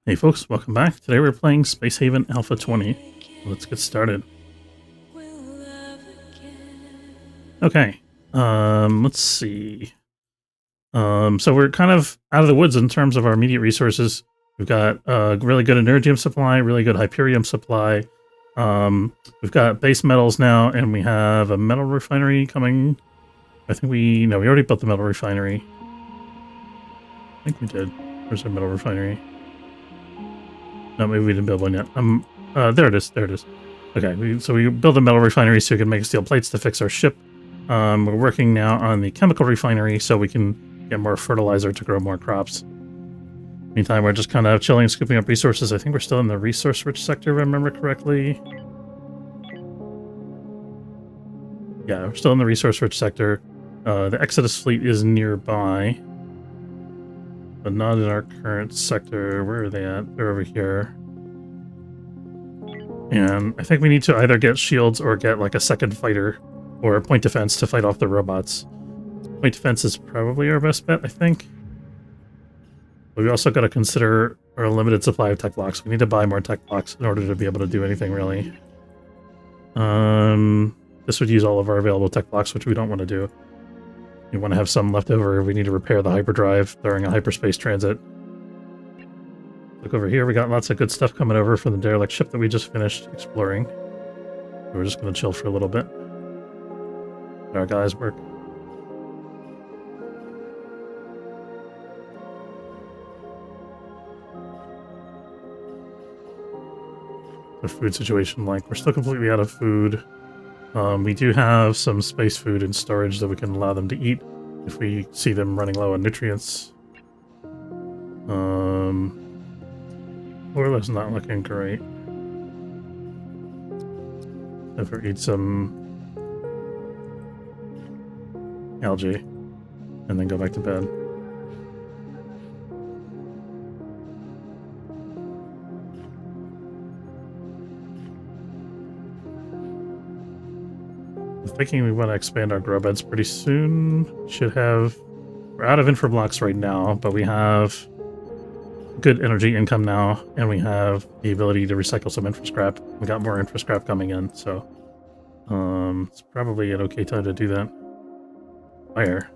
Hey folks, welcome back. Today we're playing Space Haven Alpha 20. Let's get started. Okay, let's see. So we're kind of out of the woods in terms of our immediate resources. We've got a really good energium supply, really good hyperium supply. We've got base metals now, and we have a metal refinery coming. I think we already built the metal refinery. I think we did. Where's our metal refinery? No, maybe we didn't build one yet. There it is. There it is. Okay, so we built a metal refinery so we can make steel plates to fix our ship. We're working now on the chemical refinery so we can get more fertilizer to grow more crops. Meantime, we're just kind of chilling, scooping up resources. I think we're still in the resource-rich sector, if I remember correctly. Yeah, we're still in the resource-rich sector. The Exodus fleet is nearby, but not in our current sector. Where are they at? They're over here. And I think we need to either get shields or get like a second fighter or a point defense to fight off the robots. Point defense is probably our best bet, I think. But we also got to consider our limited supply of tech blocks. We need to buy more tech blocks in order to be able to do anything, really. This would use all of our available tech blocks, which we don't want to do. We want to have some left over if we need to repair the hyperdrive during a hyperspace transit. Look over here, we got lots of good stuff coming over from the Derelict ship that we just finished exploring. We're just going to chill for a little bit. Let our guys work. The food situation like? We're still completely out of food. We do have some space food in storage that we can allow them to eat if we see them running low on nutrients. Orla's not looking great. If we eat some algae and then go back to bed. I'm thinking we want to expand our grow beds pretty soon. We're out of infra blocks right now, but we have good energy income now, and we have the ability to recycle some infra scrap. We got more infra scrap coming in, so it's probably an okay time to do that. Fire.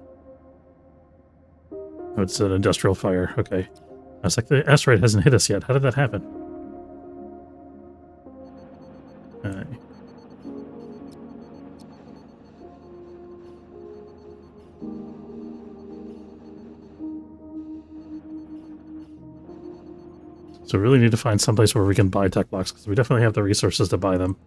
Oh, it's an industrial fire. Okay. I was like, the asteroid hasn't hit us yet. How did that happen? Okay. So we really need to find someplace where we can buy tech blocks, because we definitely have the resources to buy them.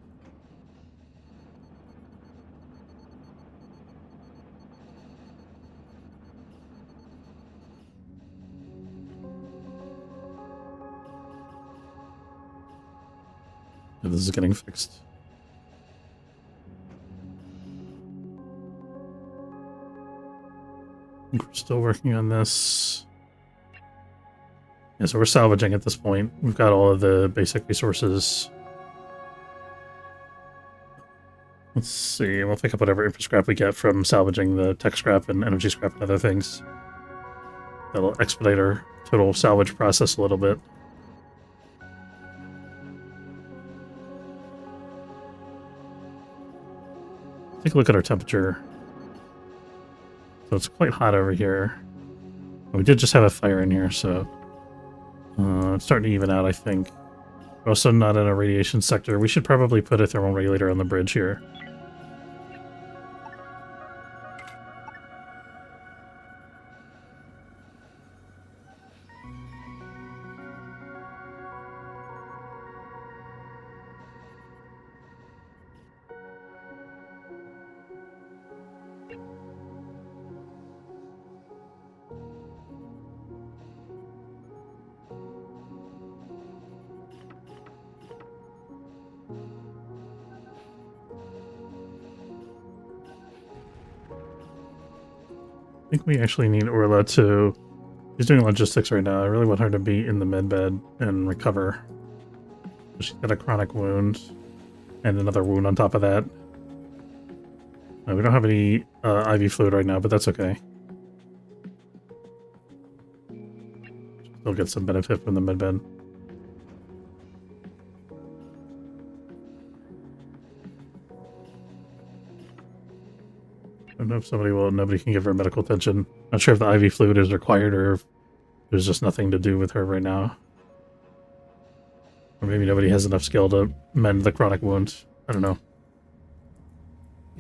And this is getting fixed. I think we're still working on this. Yeah, so we're salvaging at this point. We've got all of the basic resources. Let's see, we'll pick up whatever infra scrap we get from salvaging the tech scrap and energy scrap and other things. That'll expedite our total salvage process a little bit. Take a look at our temperature. So it's quite hot over here. We did just have a fire in here, so it's starting to even out, I think. We're also not in a radiation sector. We should probably put a thermal regulator on the bridge here. I think we actually need Orla to... She's doing logistics right now. I really want her to be in the medbed and recover. She's got a chronic wound and another wound on top of that. We don't have any IV fluid right now, but that's okay. She'll get some benefit from the medbed. don't know if nobody can give her medical attention. Not sure if the IV fluid is required or if there's just nothing to do with her right now. Or maybe nobody has enough skill to mend the chronic wound. I don't know.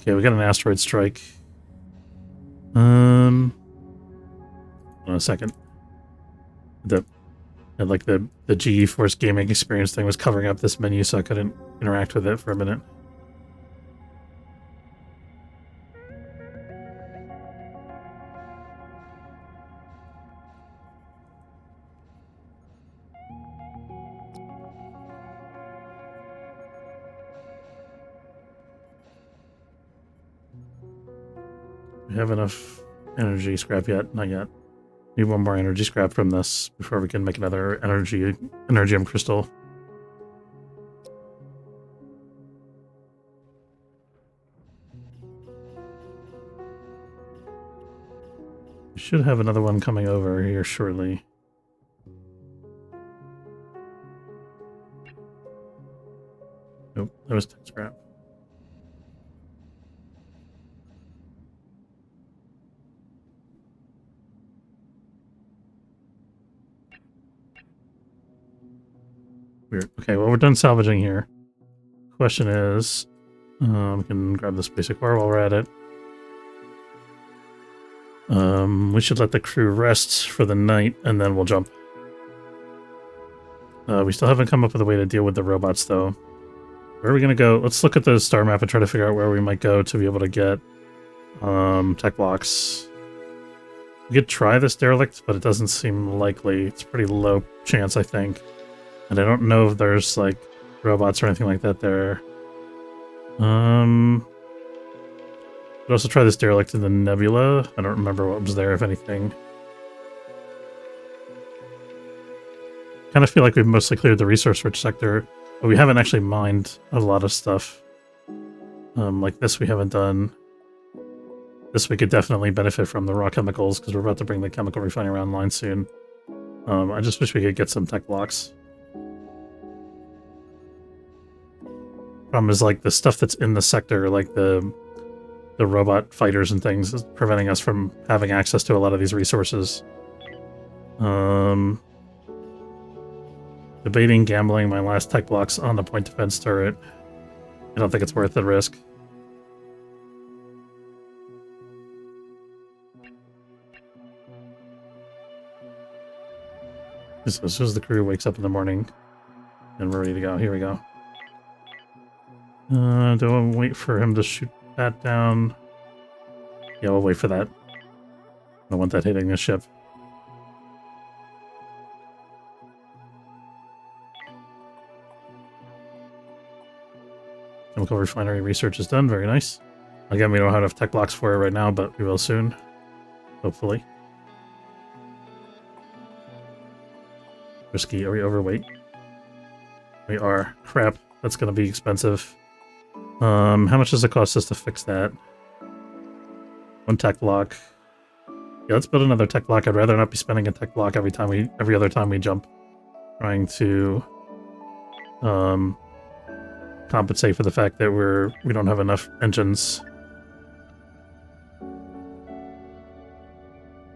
Okay, we got an asteroid strike. Hold on a second. The GeForce gaming experience thing was covering up this menu, so I couldn't interact with it for a minute. We have enough energy scrap yet? Not yet. Need one more energy scrap from this before we can make another energium crystal. We should have another one coming over here shortly. Nope, that was tech scrap. Weird. Okay, well, we're done salvaging here. Question is, we can grab this basic ore while we're at it. We should let the crew rest for the night, and then we'll jump. We still haven't come up with a way to deal with the robots, though. Where are we going to go? Let's look at the star map and try to figure out where we might go to be able to get tech blocks. We could try this derelict, but it doesn't seem likely. It's a pretty low chance, I think. And I don't know if there's, like, robots or anything like that there. Could also try this derelict in the nebula. I don't remember what was there, if anything. Kind of feel like we've mostly cleared the resource-rich sector, but we haven't actually mined a lot of stuff. Like this we haven't done. This we could definitely benefit from the raw chemicals, because we're about to bring the chemical refinery online soon. I just wish we could get some tech blocks. Problem is, like, the stuff that's in the sector, like the robot fighters and things, is preventing us from having access to a lot of these resources. Debating gambling my last tech blocks on the point defense turret. I don't think it's worth the risk. As soon as the crew wakes up in the morning and we're ready to go. Here we go. Do I wait for him to shoot that down? Yeah, we'll wait for that. I don't want that hitting the ship. Chemical refinery research is done. Very nice. Again, we don't have enough tech blocks for it right now, but we will soon. Hopefully. Risky. Are we overweight? We are. Crap. That's going to be expensive. How much does it cost us to fix that? One tech block. Yeah, let's build another tech block. I'd rather not be spending a tech block every other time we jump. Trying to compensate for the fact that we don't have enough engines.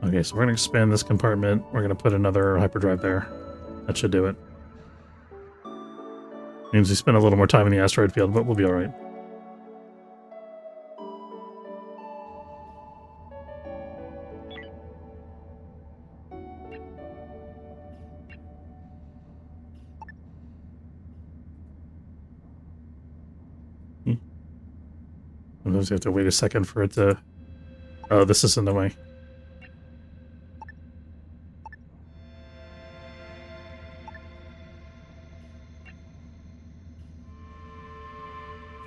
Okay, so we're gonna expand this compartment. We're gonna put another hyperdrive there. That should do it. Means we spend a little more time in the asteroid field, but we'll be alright. Sometimes you have to wait a second for it to... Oh, this is in the way.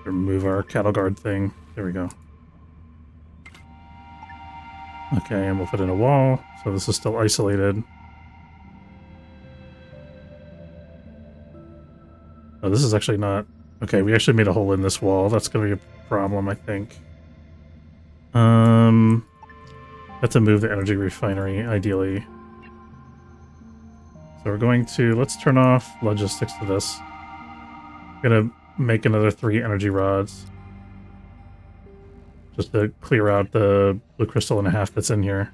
Remove our cattle guard thing. There we go. Okay, and we'll put in a wall, so this is still isolated. Oh, this is actually not... Okay, we actually made a hole in this wall. That's going to be a problem, I think. Have to move the energy refinery, ideally. So we're going to... Let's turn off logistics to this. Gonna make another 3 energy rods. just to clear out the blue crystal and a half that's in here.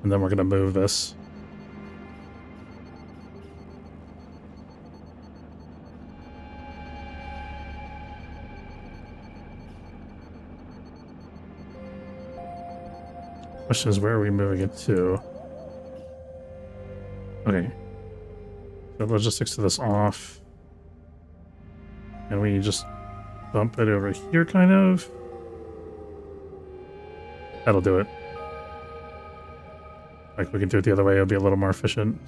And then we're going to move this. Question is, where are we moving it to? Okay. So logistics to this off. And we just bump it over here, kind of. That'll do it. Like, we can do it the other way, it'll be a little more efficient.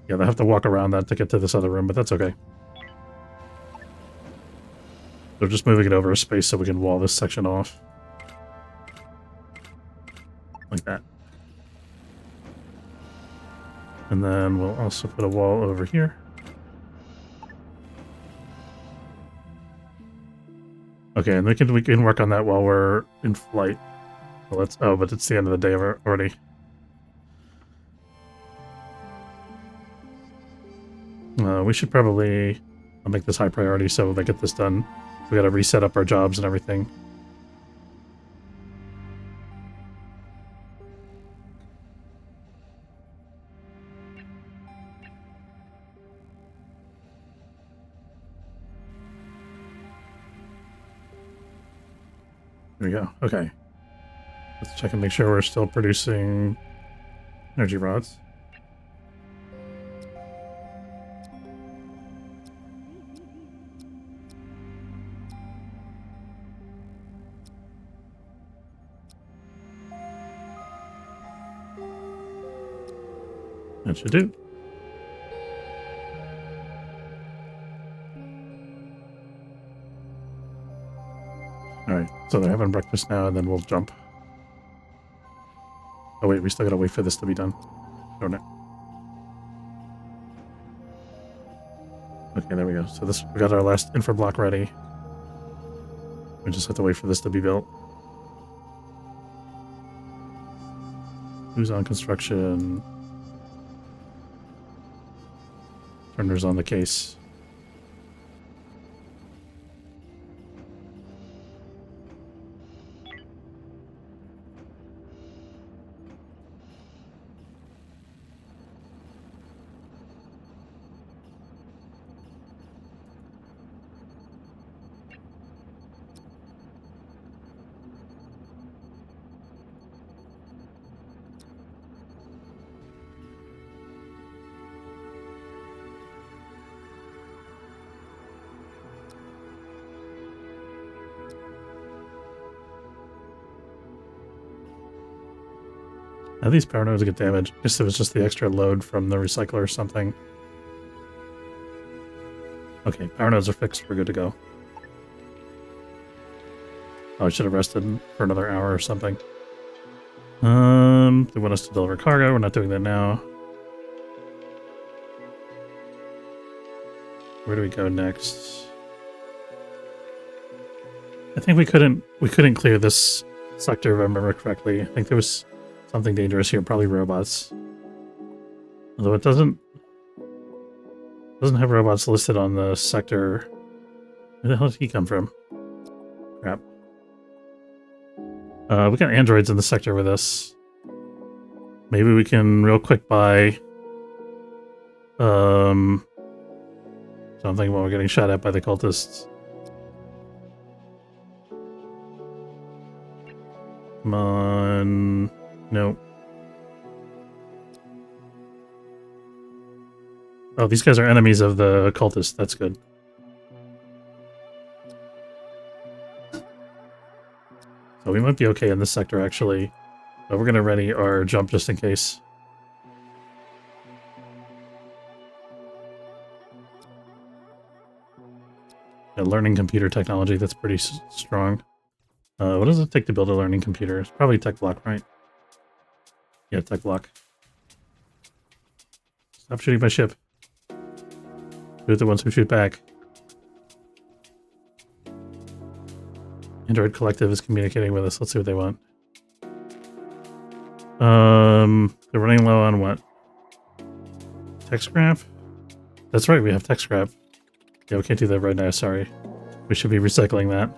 Yeah, they'll have to walk around that to get to this other room, but that's okay. They're just moving it over a space so we can wall this section off. Like that. And then we'll also put a wall over here. Okay, and we can work on that while we're in flight. Well, but it's the end of the day already. We should probably... I'll make this high priority so they get this done. We gotta reset up our jobs and everything. There we go. Okay. Let's check and make sure we're still producing energy rods. That should do. Alright, so they're having breakfast now, and then we'll jump. Oh wait, we still gotta wait for this to be done. Darn it. Okay, there we go. So we got our last infra block ready. We just have to wait for this to be built. Who's on construction? Turner's on the case. Now these power nodes get damaged. I guess it was just the extra load from the recycler or something. Okay, power nodes are fixed. We're good to go. Oh, I should have rested for another hour or something. They want us to deliver cargo. We're not doing that now. Where do we go next? I think we couldn't clear this sector if I remember correctly. I think there was something dangerous here, probably robots. Although it doesn't have robots listed on the sector. Where the hell did he come from? Crap. We got androids in the sector with us. Maybe we can real quick buy something while we're getting shot at by the cultists. Come on. Nope. Oh, these guys are enemies of the cultists. That's good. So we might be okay in this sector, actually. But we're going to ready our jump just in case. A learning computer technology, that's pretty strong. What does it take to build a learning computer? It's probably tech block, right? Yeah, tech block. Stop shooting my ship. Shoot the ones who shoot back. Android Collective is communicating with us. Let's see what they want. They're running low on what? Tech scrap? That's right, we have tech scrap. Yeah, we can't do that right now, sorry. We should be recycling that.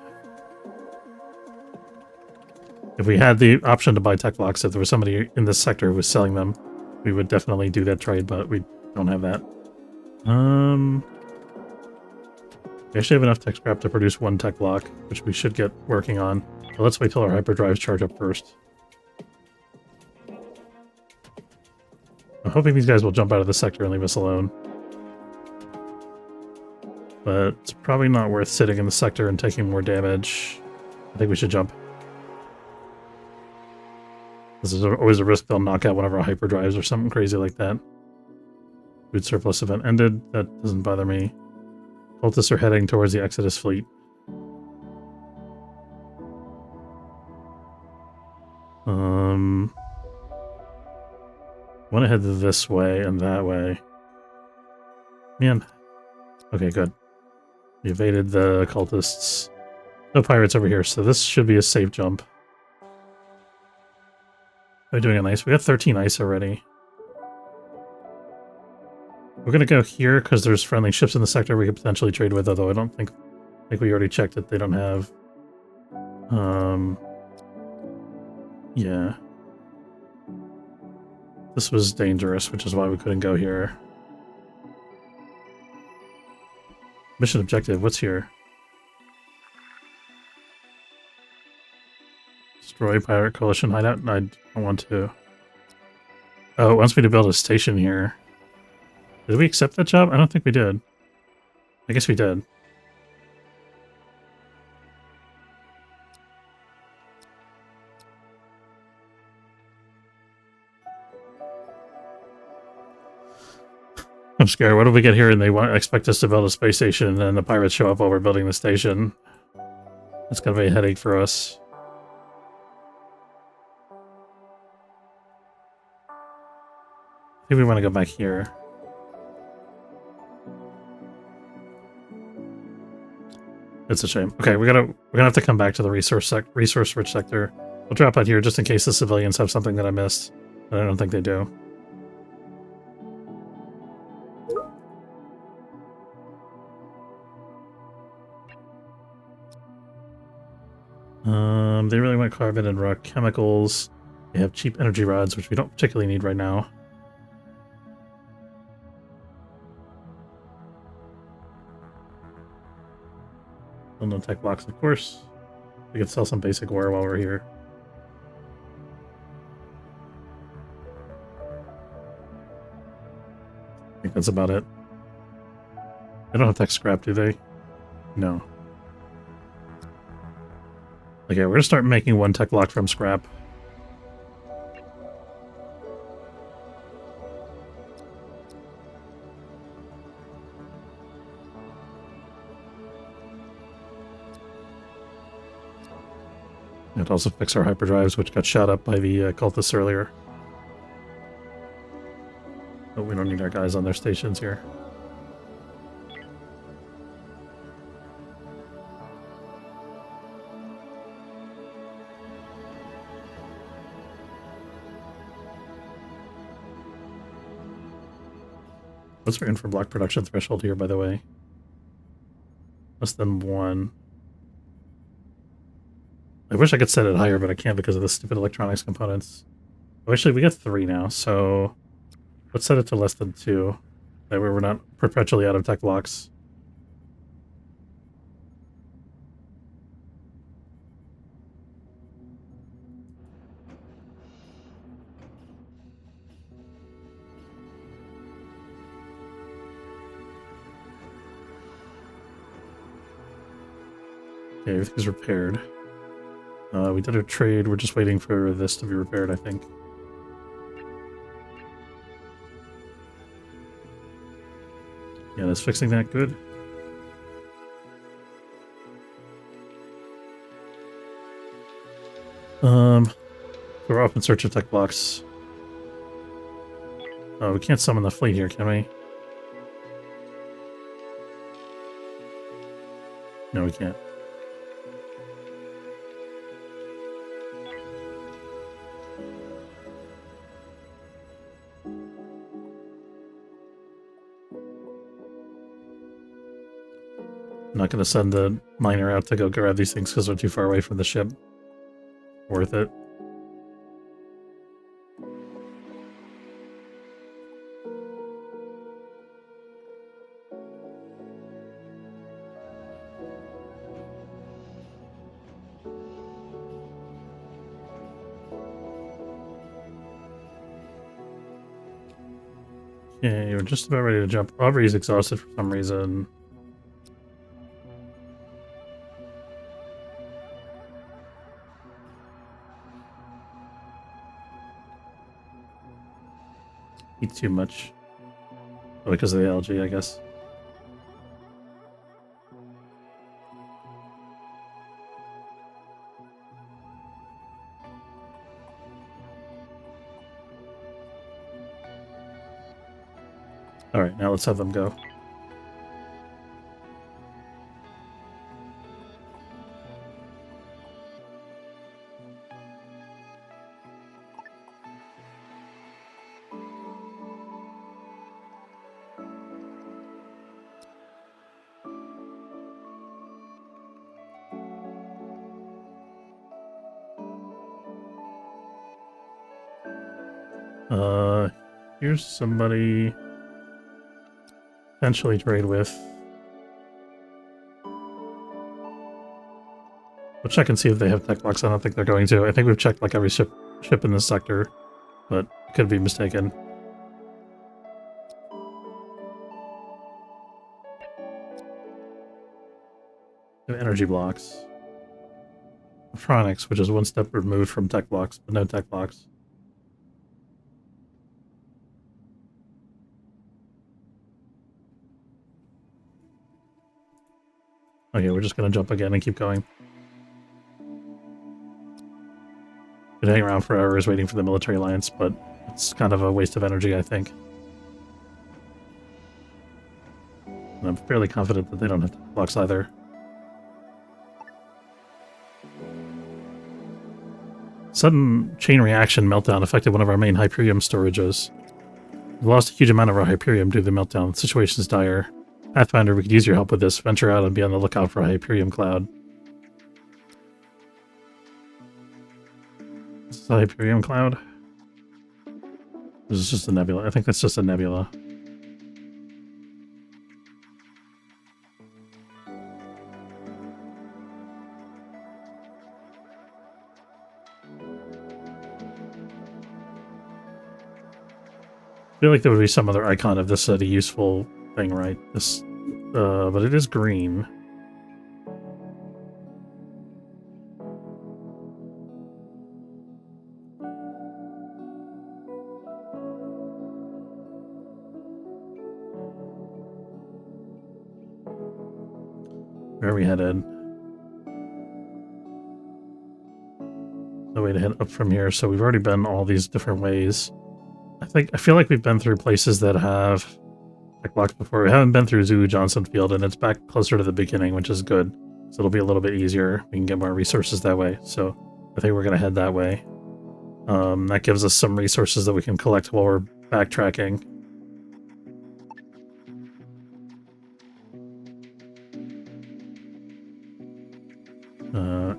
If we had the option to buy tech blocks, if there was somebody in this sector who was selling them, we would definitely do that trade, but we don't have that. We actually have enough tech scrap to produce one tech block, which we should get working on. But let's wait till our hyperdrives charge up first. I'm hoping these guys will jump out of the sector and leave us alone. But it's probably not worth sitting in the sector and taking more damage. I think we should jump. This is always a risk they'll knock out one of our hyperdrives or something crazy like that. Food surplus event ended. That doesn't bother me. Cultists are heading towards the Exodus fleet. Want to head this way and that way. Man. Okay, good. We evaded the cultists. No pirates over here, so this should be a safe jump. We're doing a nice. We got 13 ice already. We're gonna go here because there's friendly ships in the sector we could potentially trade with, although I don't think we already checked that they don't have. Yeah. This was dangerous, which is why we couldn't go here. Mission objective, what's here? Destroy Pirate Coalition hideout? No, I don't want to. Oh, it wants me to build a station here. Did we accept that job? I don't think we did. I guess we did. I'm scared. What if we get here and they expect us to build a space station and then the pirates show up while we're building the station? That's gonna be a headache for us. I think we want to go back here. It's a shame. Okay, we're gonna have to come back to the resource-rich sector. We'll drop out here just in case the civilians have something that I missed, but I don't think they do. They really want carbon and rock chemicals. They have cheap energy rods, which we don't particularly need right now. Well, no tech blocks, of course. We could sell some basic ore while we're here. I think that's about it. They don't have tech scrap, do they? No. Okay, we're gonna start making one tech block from scrap. And also fix our hyperdrives, which got shot up by the cultists earlier. But we don't need our guys on their stations here. What's our infra block production threshold here, by the way? Less than 1. I wish I could set it higher, but I can't because of the stupid electronics components. Oh, actually, we got 3 now, so let's set it to less than 2. That way we're not perpetually out of tech blocks. Okay, everything's repaired. We did a trade. We're just waiting for this to be repaired, I think. Yeah, that's fixing that. Good. We're up in search of tech blocks. Oh, we can't summon the fleet here, can we? No, we can't. I'm not going to send the miner out to go grab these things because they're too far away from the ship. Worth it. Yeah, you're just about ready to jump. Aubrey's exhausted for some reason. Eat too much. Oh, because of the algae, I guess. Alright, now let's have them go. Here's somebody potentially trade with. We'll check and see if they have tech blocks. I don't think they're going to. I think we've checked like every ship in this sector, but could be mistaken. We have energy blocks. Electronics, which is one step removed from tech blocks, but no tech blocks. Okay, we're just gonna jump again and keep going. Could hang around for hours waiting for the military alliance, but it's kind of a waste of energy, I think. And I'm fairly confident that they don't have tech blocks either. Sudden chain reaction meltdown affected one of our main Hyperium storages. We lost a huge amount of our Hyperium due to the meltdown. The situation is dire. Pathfinder, we could use your help with this. Venture out and be on the lookout for a Hyperium cloud. This is a Hyperium cloud? This is just a nebula. I think that's just a nebula. I feel like there would be some other icon of this a useful thing, right? This, but it is green. Where are we headed? No way to head up from here, so we've already been all these different ways. I feel like we've been through places that have tech blocks before. We haven't been through Zoo Johnson Field, and it's back closer to the beginning, which is good. So it'll be a little bit easier. We can get more resources that way. So I think we're going to head that way. That gives us some resources that we can collect while we're backtracking.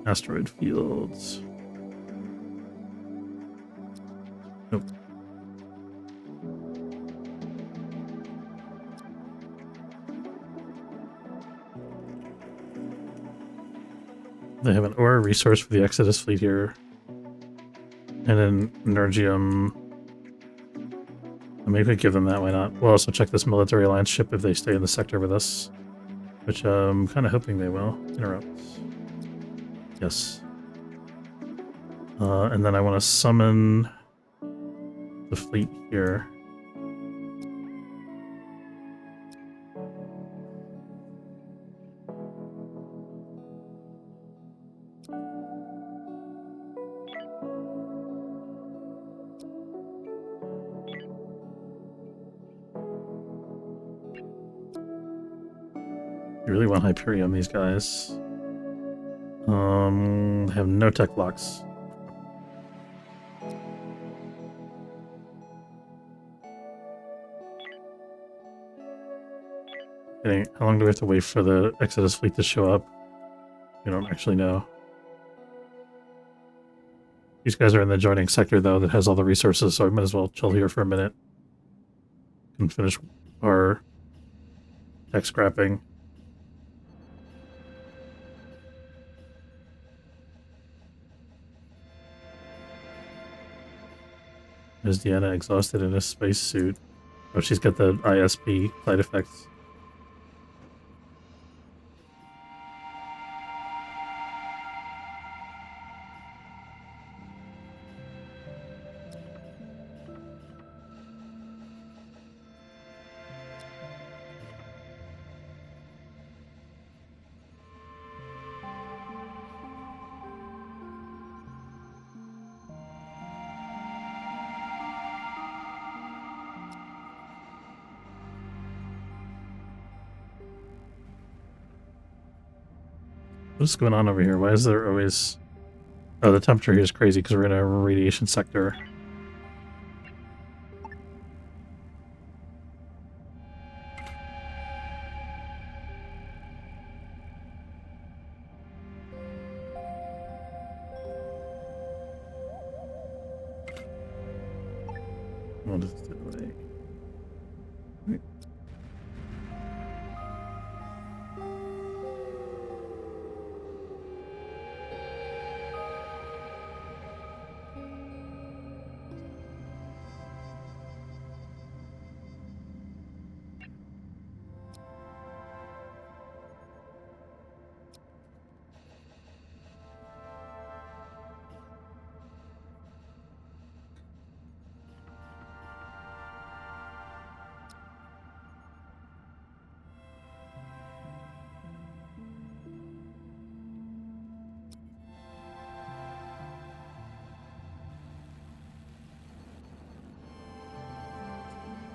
Asteroid fields. Nope. They have an ore resource for the Exodus fleet here. And an Energium. Maybe we could give them that, why not? We'll also check this military alliance ship if they stay in the sector with us. Which I'm kind of hoping they will. Interrupt. Yes. And then I want to summon the fleet here. You really want Hyperium, these guys. They have no tech blocks. How long do we have to wait for the Exodus fleet to show up? We don't actually know. These guys are in the adjoining sector, though, that has all the resources, so I might as well chill here for a minute. And finish our tech scrapping. Is Deanna exhausted in a spacesuit? Oh, she's got the ISP side effects. What's going on over here? Why is there always... Oh, the temperature here is crazy because we're in a radiation sector. What is it?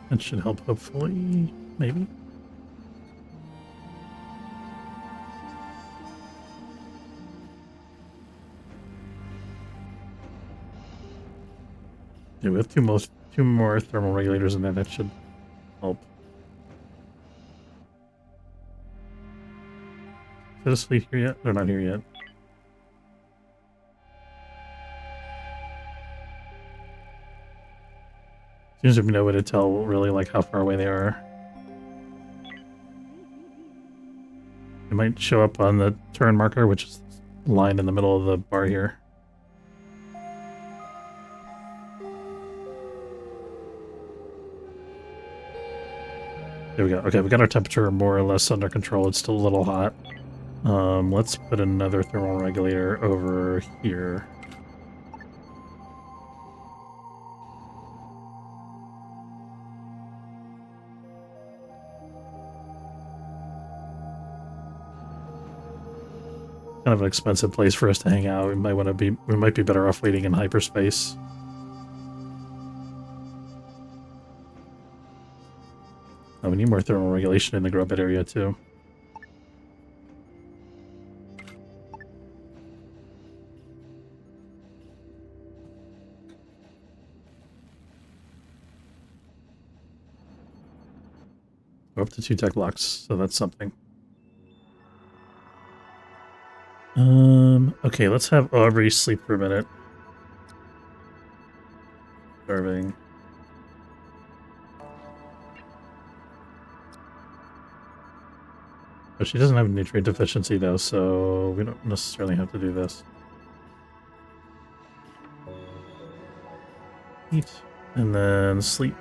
That should help, hopefully. Maybe. Yeah, we have two more thermal regulators in there. That should help. Is this fleet here yet? They're not here yet. Seems to be no way to tell really like how far away they are. It might show up on the turn marker, which is the line in the middle of the bar here. There we go. Okay, we got our temperature more or less under control. It's still a little hot. Let's put another thermal regulator over here. Kind of an expensive place for us to hang out. We might be better off waiting in hyperspace. Oh, we need more thermal regulation in the grub bed area too. We're up to 2 tech blocks, so that's something. Okay, let's have Aubrey sleep for a minute. Starving. But she doesn't have nutrient deficiency though, so we don't necessarily have to do this. Eat, and then sleep.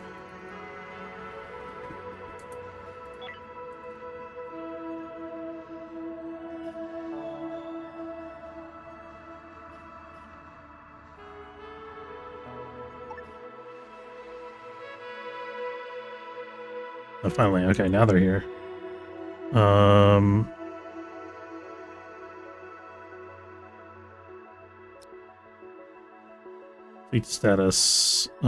Oh, finally, okay, now they're here. Fleet status. The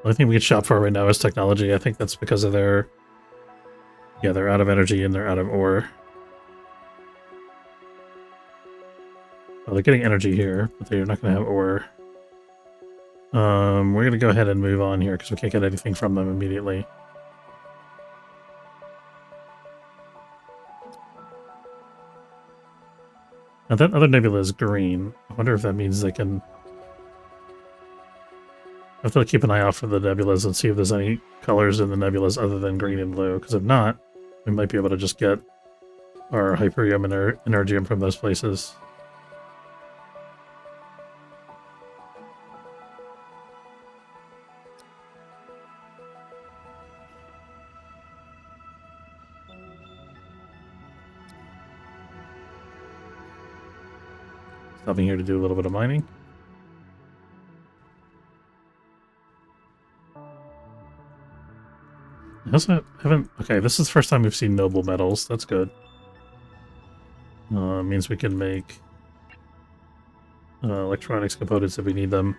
only thing we can shop for right now is technology. I think that's because of their... Yeah, they're out of energy and they're out of ore. Well, they're getting energy here, but they're not going to have ore. We're going to go ahead and move on here because we can't get anything from them immediately. Now that other nebula is green. I wonder if that means they can... I have to keep an eye out for the nebulas and see if there's any colors in the nebulas other than green and blue, because if not, we might be able to just get our Hyperium and our Energium from those places. Stopping here to do a little bit of mining. I also haven't... Okay, this is the first time we've seen noble metals. That's good. Means we can make electronics components if we need them.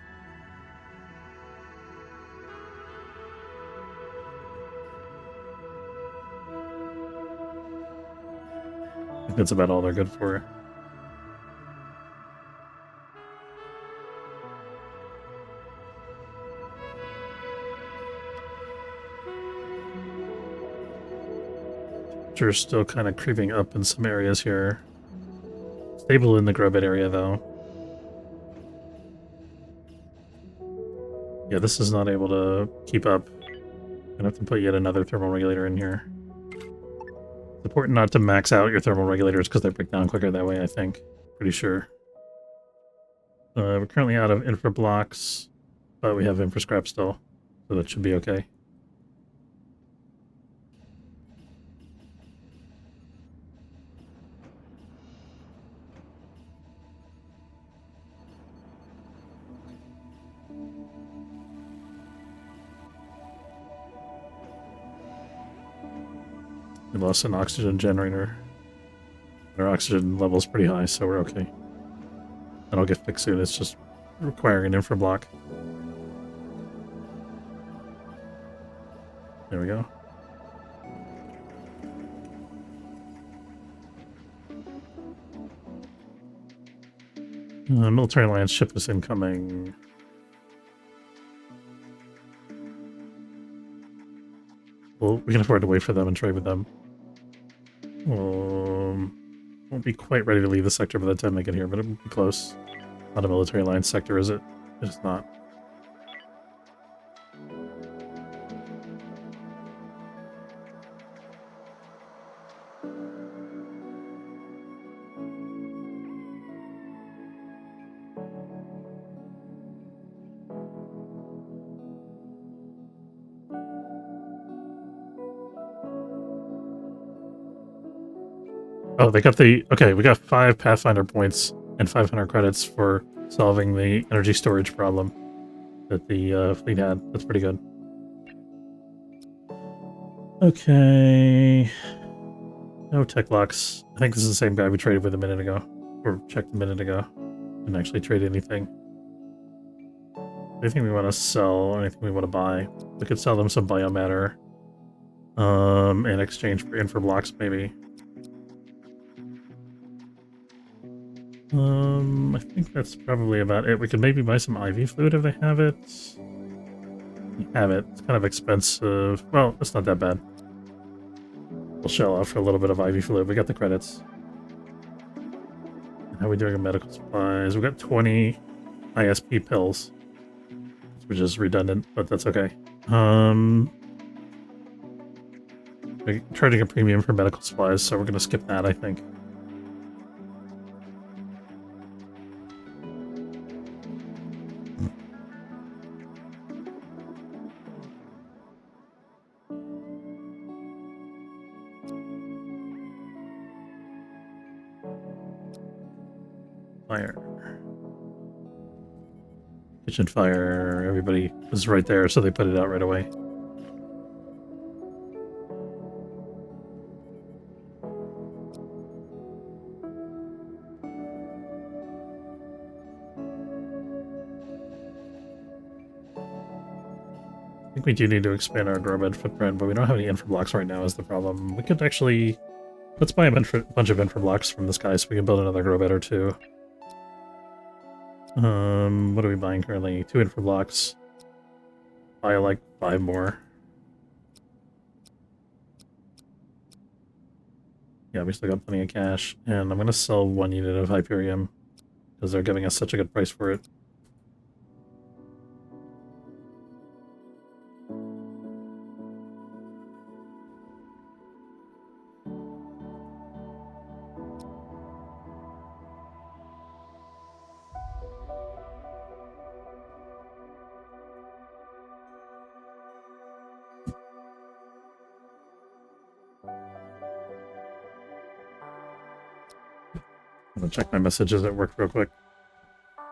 I think that's about all they're good for. Temperature's still kind of creeping up in some areas here. Stable in the grow bed area, though. Yeah, this is not able to keep up. Gonna have to put yet another thermal regulator in here. It's important not to max out your thermal regulators because they break down quicker that way, I think. Pretty sure. We're currently out of infra blocks, but we have infra scrap still, so that should be okay. We lost an oxygen generator. Our oxygen level is pretty high, so we're okay. That'll get fixed soon. It's just requiring an infra block. There we go. Military Alliance ship is incoming. Well, we can afford to wait for them and trade with them. Won't be quite ready to leave the sector by the time they get here, but it'll be close. Not a military alliance sector, is it? It is not. Oh, they got the... Okay, we got 5 Pathfinder points and 500 credits for solving the energy storage problem that the fleet had. That's pretty good. Okay. No tech locks. I think this is the same guy we traded with a minute ago. Or checked a minute ago. Didn't actually trade anything. Anything we want to sell or anything we want to buy. We could sell them some biomatter. In exchange for infra blocks, maybe. I think that's probably about it. We could maybe buy some IV fluid if they have it. We have it. It's kind of expensive. Well, it's not that bad. We'll shell out for a little bit of IV fluid. We got the credits. How are we doing in medical supplies? We got 20 ISP pills, which is redundant, but that's okay. We're charging a premium for medical supplies, so we're going to skip that, I think. Fire. Kitchen fire. Everybody was right there, so they put it out right away. I think we do need to expand our grow bed footprint, but we don't have any infra blocks right now is the problem. We could actually... Let's buy a bunch of infra blocks from this guy so we can build another grow bed or two. What are we buying currently? 2 infra blocks. Buy like 5 more. Yeah, we still got plenty of cash. And I'm gonna sell 1 unit of Hyperium because they're giving us such a good price for it. I'm gonna check my messages at work real quick. I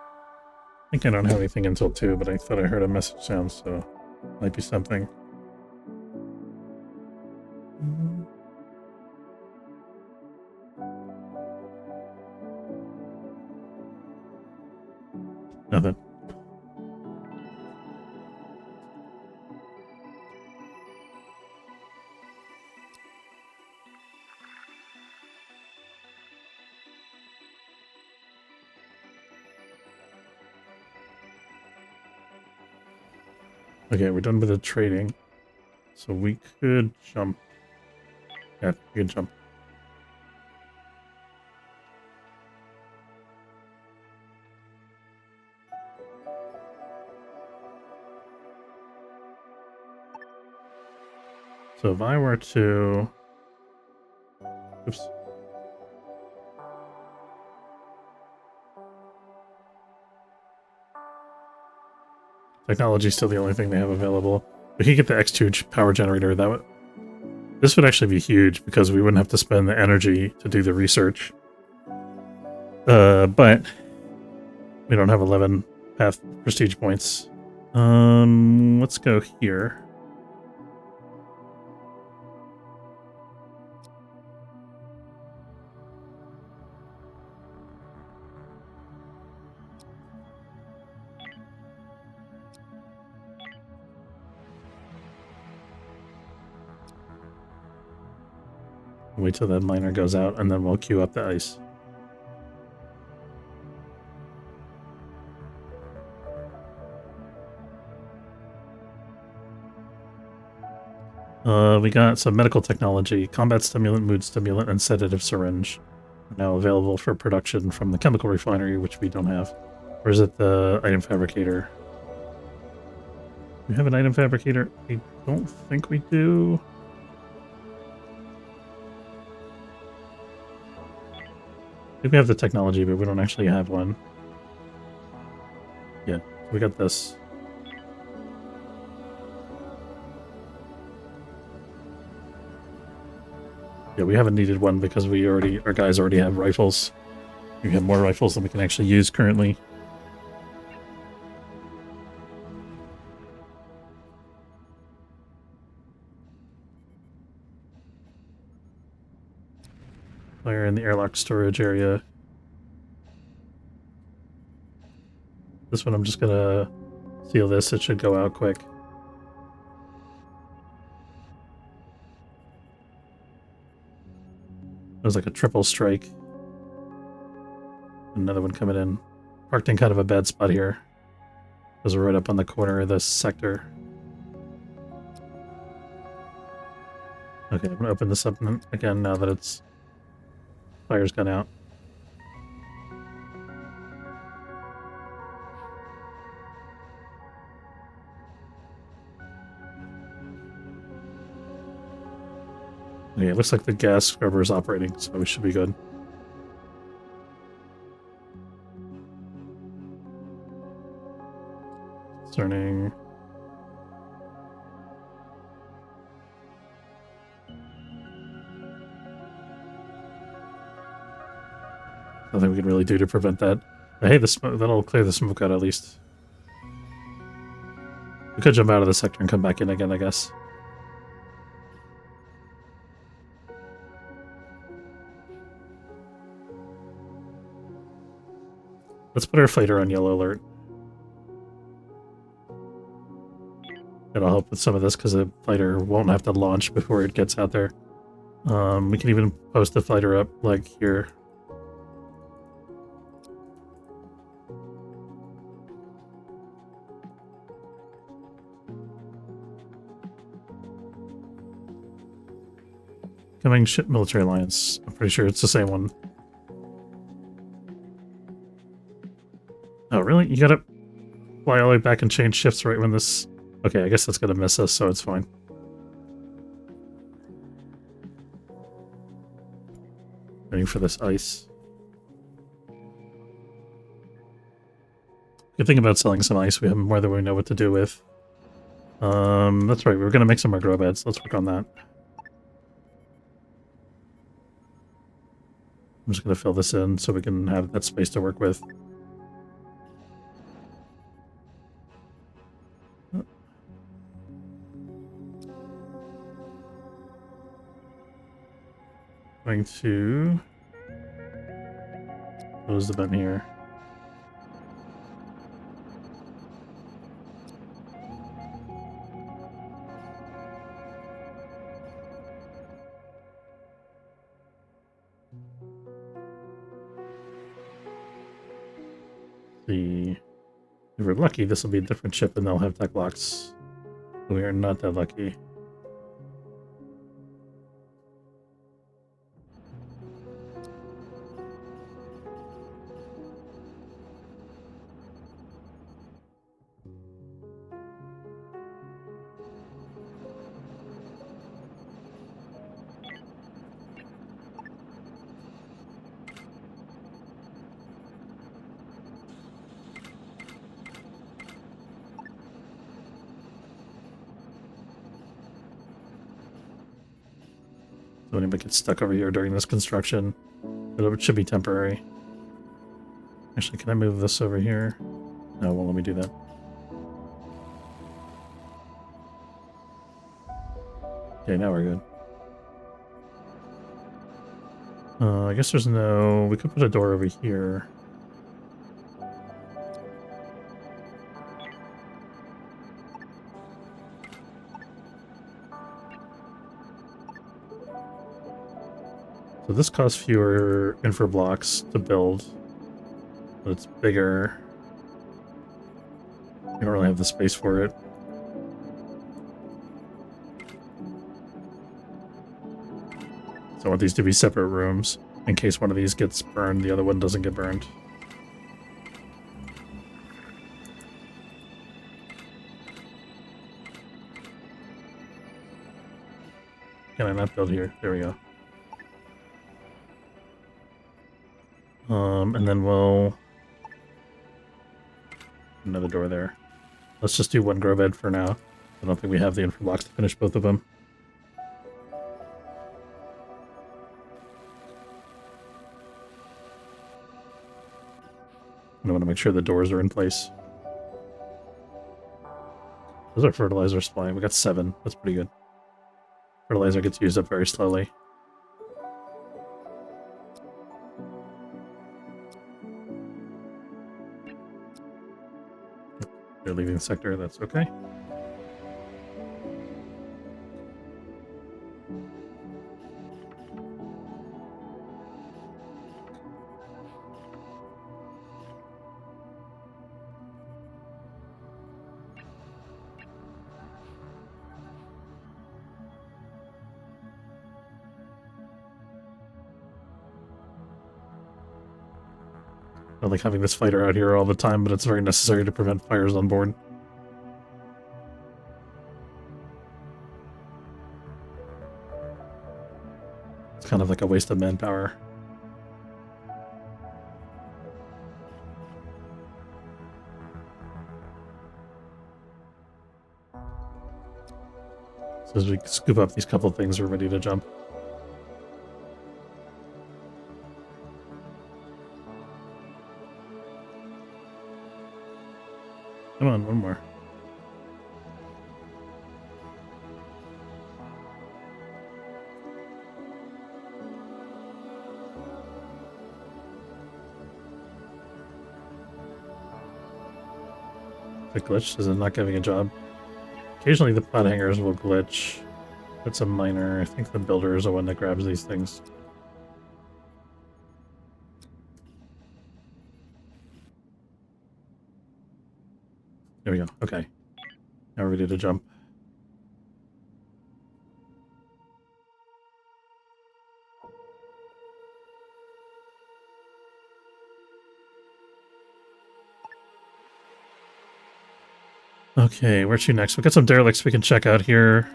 think I don't have anything until 2, but I thought I heard a message sound, so might be something. Nothing. Okay, we're done with the trading. So we could jump. Yeah, we could jump. So if I were to... Oops. Technology is still the only thing they have available. We could get the X2 power generator. This would actually be huge because we wouldn't have to spend the energy to do the research. But we don't have 11 path prestige points. Let's go here. Wait till the miner goes out, and then we'll queue up the ice. We got some medical technology, combat stimulant, mood stimulant, and sedative syringe are now available for production from the chemical refinery, which we don't have. Or is it the item fabricator? We have an item fabricator? I don't think we do. I think we have the technology, but we don't actually have one. Yeah, we got this. Yeah, we haven't needed one because our guys already have rifles. We have more rifles than we can actually use currently. Fire in the airlock storage area. This one I'm just gonna seal this. It should go out quick. There's like a triple strike. Another one coming in. Parked in kind of a bad spot here. Because we're right up on the corner of this sector. Okay, I'm gonna open this up again now that it's... Fire's gone out. Okay, it looks like the gas scrubber is operating, so we should be good. Concerning... Nothing we can really do to prevent that. But hey, the smoke, that'll clear the smoke out at least. We could jump out of the sector and come back in again, I guess. Let's put our fighter on yellow alert. That'll help with some of this because the fighter won't have to launch before it gets out there. We can even post the fighter up like here. Coming ship military alliance. I'm pretty sure it's the same one. Oh, really? You gotta fly all the way back and change shifts right when this... Okay, I guess that's gonna miss us, so it's fine. Waiting for this ice. Good thing about selling some ice, we have more than we know what to do with. That's right, we were gonna make some more grow beds. Let's work on that. I'm just gonna fill this in so we can have that space to work with. Going to close the vent here. If we're lucky, this will be a different ship and they'll have tech locks. We are not that lucky. So anybody gets stuck over here during this construction, it should be temporary. Actually, can I move this over here? No, it won't let me do that. Okay, now we're good. I guess there's no... We could put a door over here. So this costs fewer infra blocks to build, but it's bigger. We don't really have the space for it. So I want these to be separate rooms. In case one of these gets burned, the other one doesn't get burned. Can I not build here? There we go. And then we'll... Another door there. Let's just do one grow bed for now. I don't think we have the infra blocks to finish both of them. I want to make sure the doors are in place. Those are fertilizer supply. We got 7. That's pretty good. Fertilizer gets used up very slowly. They're leaving the sector. That's okay. I like having this fighter out here all the time, but it's very necessary to prevent fires on board. It's kind of like a waste of manpower. So as we scoop up these couple things, we're ready to jump. Come on, one more. The glitch? Is it not giving a job? Occasionally the pot hangers will glitch. That's a minor. I think the builder is the one that grabs these things. There we go. Okay. Now we're ready to jump. Okay, where to next? We got some derelicts we can check out here.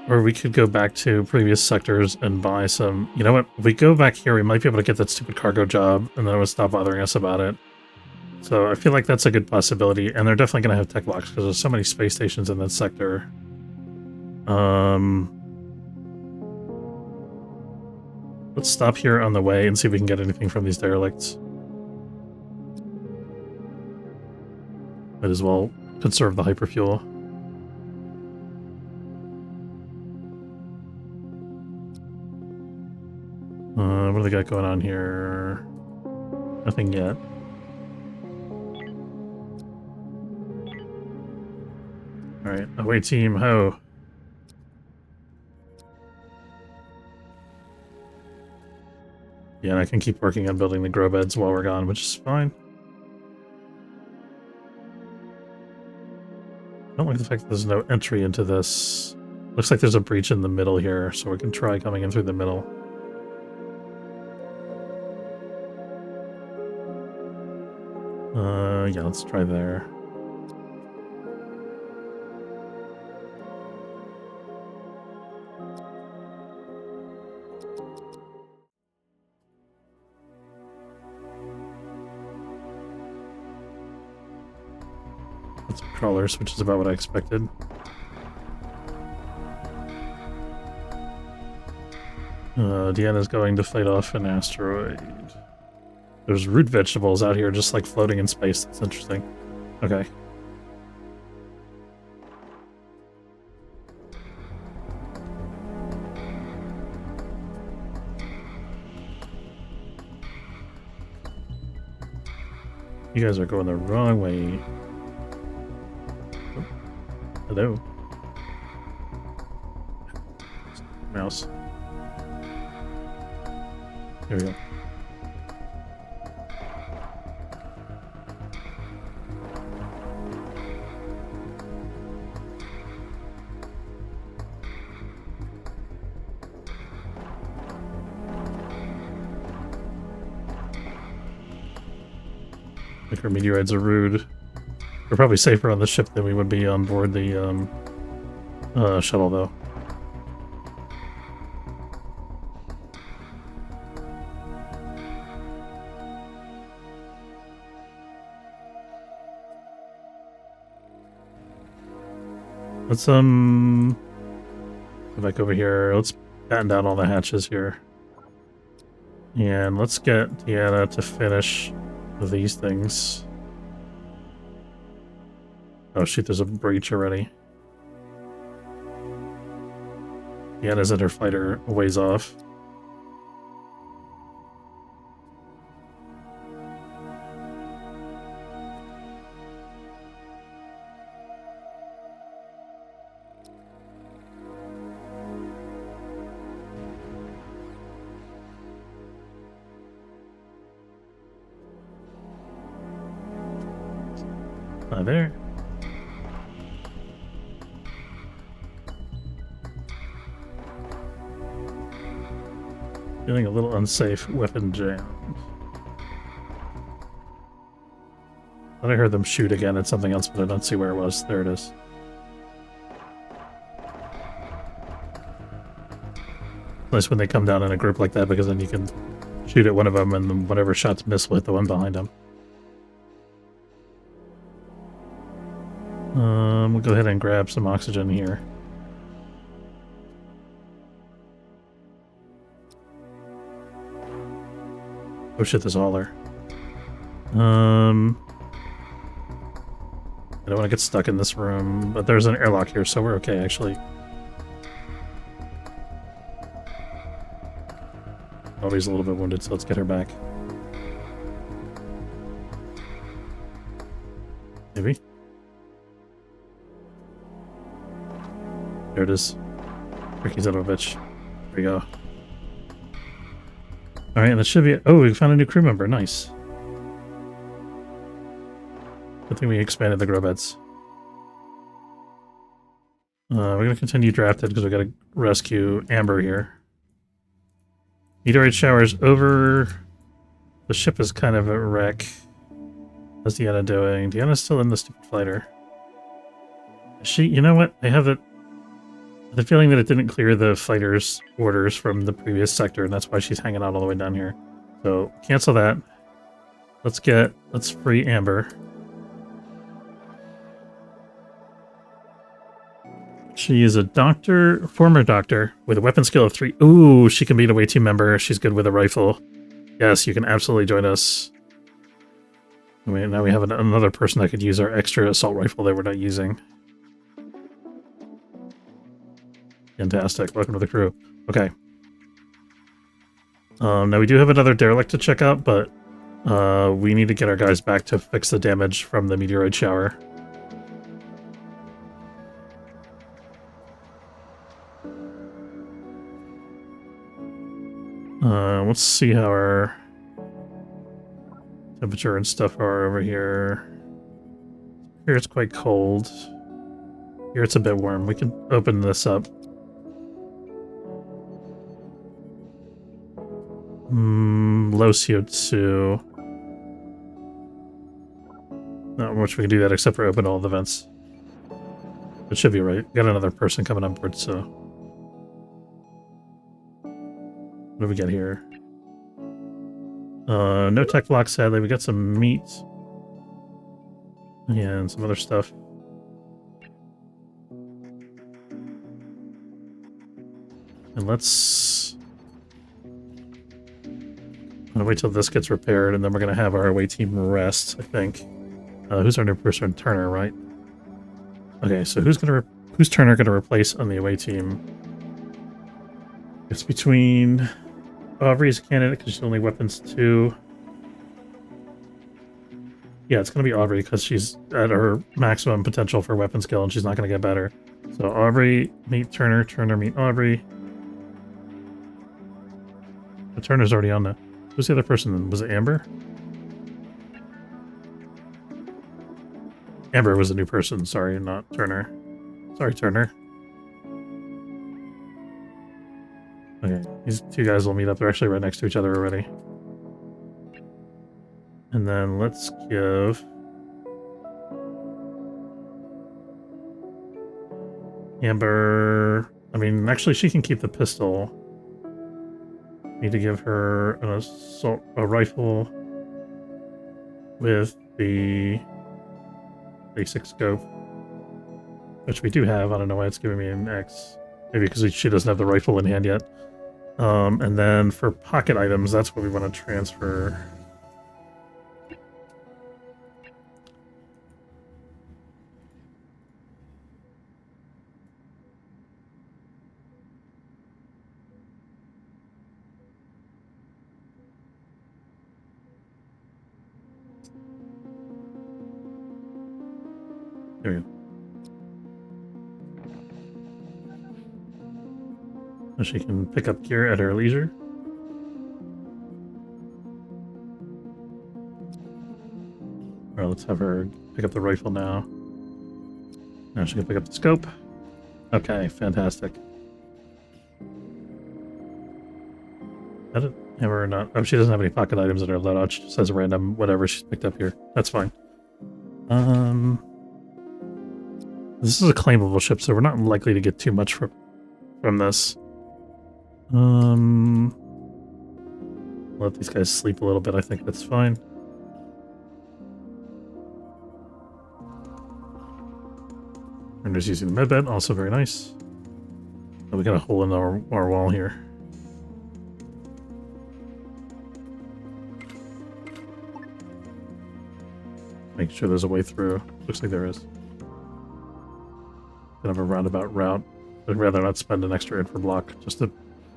Or we could go back to previous sectors and buy some... You know what? If we go back here, we might be able to get that stupid cargo job, and then it would stop bothering us about it. So I feel like that's a good possibility, and they're definitely going to have tech blocks, because there's so many space stations in that sector. Let's stop here on the way and see if we can get anything from these derelicts. Might as well conserve the hyperfuel. What do they got going on here? Nothing yet. Alright, away team, ho! Yeah, and I can keep working on building the grow beds while we're gone, which is fine. I don't like the fact that there's no entry into this. Looks like there's a breach in the middle here, so we can try coming in through the middle. Yeah, let's try there. That's crawlers, which is about what I expected. Deanna's going to fight off an asteroid. There's root vegetables out here just like floating in space. That's interesting. Okay. You guys are going the wrong way. Oh. Hello. Mouse. There we go. Like our meteorites are rude. We're probably safer on the ship than we would be on board the shuttle, though. Let's go back over here. Let's batten down all the hatches here. And let's get Deanna to finish these things. Oh shoot, there's a breach already. Deanna's in her fighter a ways off. There. Feeling a little unsafe, weapon jammed. Thought I heard them shoot again at something else, but I don't see where it was. There it is. Nice when they come down in a group like that, because then you can shoot at one of them and then whatever shots miss will hit the one behind them. We'll go ahead and grab some oxygen here. Oh shit, there's a hauler. I don't want to get stuck in this room, but there's an airlock here, so we're okay, actually. Oh, he's a little bit wounded, so let's get her back. Maybe? There it is. Ricky son of a bitch. There we go. Alright, and that should be... Oh, we found a new crew member. Nice. Good thing we expanded the grow beds. We're going to continue drafted because we got to rescue Amber here. Meteorite showers over. The ship is kind of a wreck. How's Deanna doing? Deanna's still in the stupid fighter. You know what? I have the feeling that it didn't clear the fighters' orders from the previous sector, and that's why she's hanging out all the way down here. So cancel that. Let's free Amber. She is a doctor, former doctor, with a weapon skill of 3. Ooh, she can be an away team member. She's good with a rifle. Yes, you can absolutely join us. I mean, now we have another person that could use our extra assault rifle that we're not using. Fantastic. Welcome to the crew. Okay. Now we do have another derelict to check out, but we need to get our guys back to fix the damage from the meteoroid shower. Let's see how our temperature and stuff are over here. Here it's quite cold. Here it's a bit warm. We can open this up. Low CO2. Not much we can do that except for open all the vents. It should be right. Got another person coming on board, so... What do we got here? No tech block, sadly. We got some meat. And some other stuff. And let's... I'm gonna wait till this gets repaired, and then we're gonna have our away team rest, I think. Who's our new person? Turner, right? Okay, so who's Turner gonna replace on the away team? It's between Aubrey's a candidate because she's only weapons 2. Yeah, it's gonna be Aubrey because she's at her maximum potential for weapon skill and she's not gonna get better. So Aubrey, meet Turner, Turner, meet Aubrey. But Turner's already on the... Who's the other person? Was it Amber? Amber was a new person, sorry, not Turner. Sorry, Turner. Okay, these two guys will meet up. They're actually right next to each other already. And then let's give... Amber... I mean, actually she can keep the pistol. Need to give her a rifle with the basic scope, which we do have. I don't know why it's giving me an X. Maybe because she doesn't have the rifle in hand yet. And then for pocket items, that's what we want to transfer. There we go. So she can pick up gear at her leisure. Alright, let's have her pick up the rifle now. Now she can pick up the scope. Okay, fantastic. Have her or not? Oh, she doesn't have any pocket items in her loadout. She just has a random whatever she's picked up here. That's fine. This is a claimable ship, so we're not likely to get too much from this. Let these guys sleep a little bit. I think that's fine. I'm just using the medbed, also very nice. Oh, we got a hole in our wall here. Make sure there's a way through. Looks like there is. Kind of a roundabout route. I'd rather not spend an extra infra block just to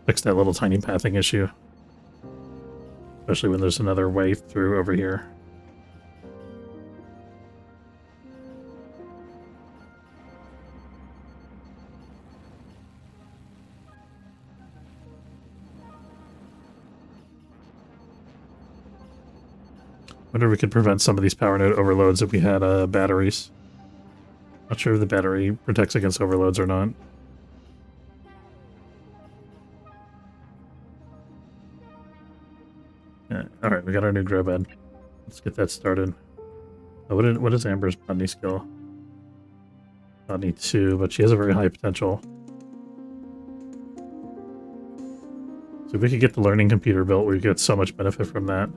fix that little tiny pathing issue. Especially when there's another way through over here. Wonder if we could prevent some of these power node overloads if we had batteries. Not sure if the battery protects against overloads or not. Yeah, alright, we got our new grow bed. Let's get that started. Oh, what is Amber's bunny skill? Not need 2, but she has a very high potential. So if we could get the learning computer built, we'd get so much benefit from that.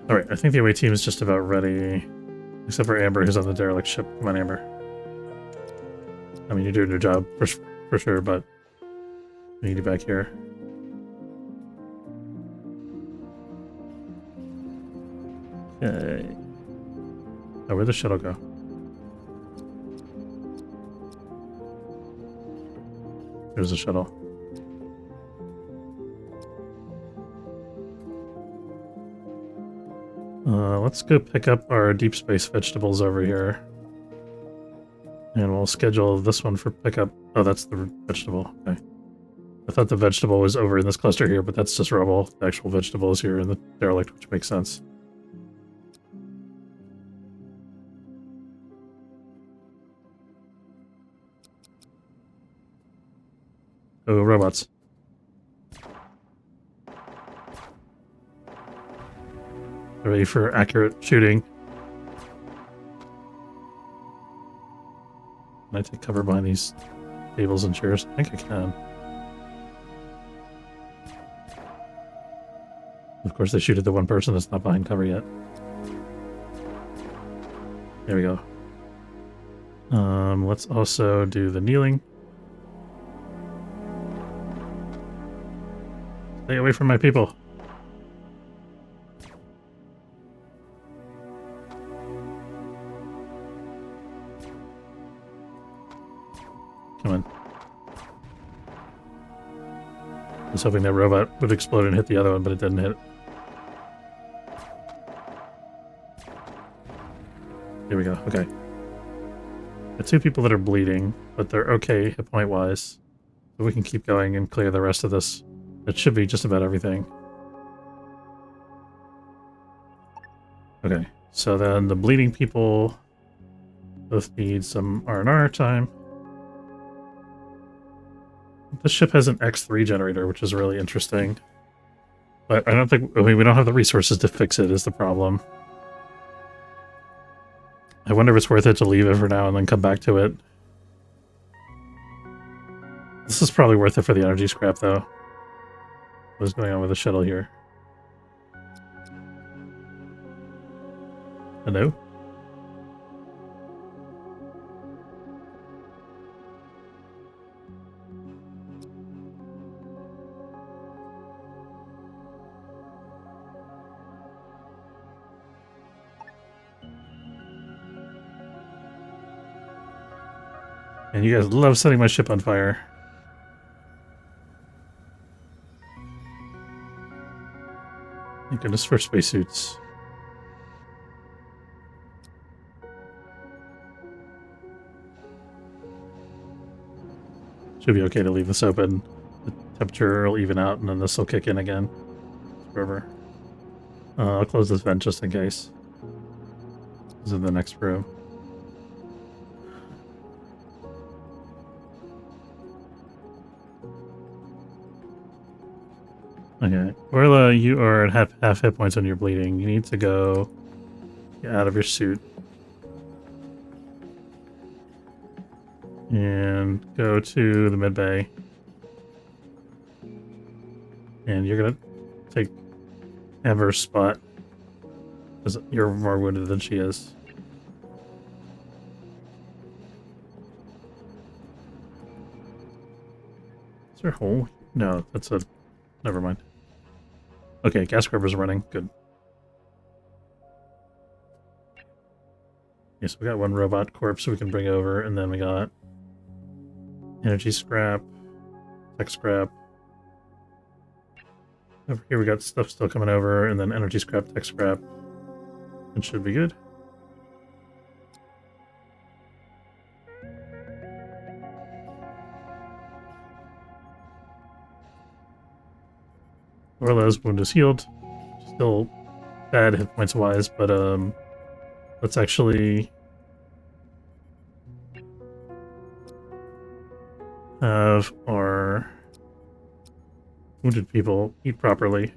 Alright, I think the away team is just about ready. Except for Amber, who's on the derelict ship. Come on, Amber. I mean, you're doing your job for sure, but we need you back here. Okay. Oh, where'd the shuttle go? There's the shuttle. Let's go pick up our deep space vegetables over here. And we'll schedule this one for pickup. Oh, that's the vegetable. Okay. I thought the vegetable was over in this cluster here, but that's just rubble. The actual vegetable is here in the derelict, which makes sense. Oh, robots. Ready for accurate shooting. Can I take cover behind these tables and chairs? I think I can. Of course, they shoot at the one person that's not behind cover yet. There we go. Let's also do the kneeling. Stay away from my people. Come on. I was hoping that robot would explode and hit the other one, but it didn't hit. Here we go. Okay. The 2 people that are bleeding, but they're okay hit point wise. So we can keep going and clear the rest of this. It should be just about everything. Okay. So then the bleeding people both need some R&R time. This ship has an X3 generator, which is really interesting. But I don't think... I mean, we don't have the resources to fix it, is the problem. I wonder if it's worth it to leave it for now and then come back to it. This is probably worth it for the energy scrap, though. What's going on with the shuttle here? Hello? And you guys love setting my ship on fire. Thank goodness for spacesuits. Should be okay to leave this open. The temperature will even out and then this will kick in again. Forever. I'll close this vent just in case. This is in the next room. Okay, Orla, you are at half hit points when you're bleeding. You need to go get out of your suit. And go to the mid bay. And you're gonna take Amber's spot. Because you're more wounded than she is. Is there a hole? No, that's a... Never mind. Okay, gas scrubber's running. Good. Yes, we got one robot corpse we can bring over, and then we got energy scrap, tech scrap. Over here we got stuff still coming over, and then energy scrap, tech scrap. It should be good. Orla's wound is healed. Still bad hit points wise, but let's actually have our wounded people eat properly.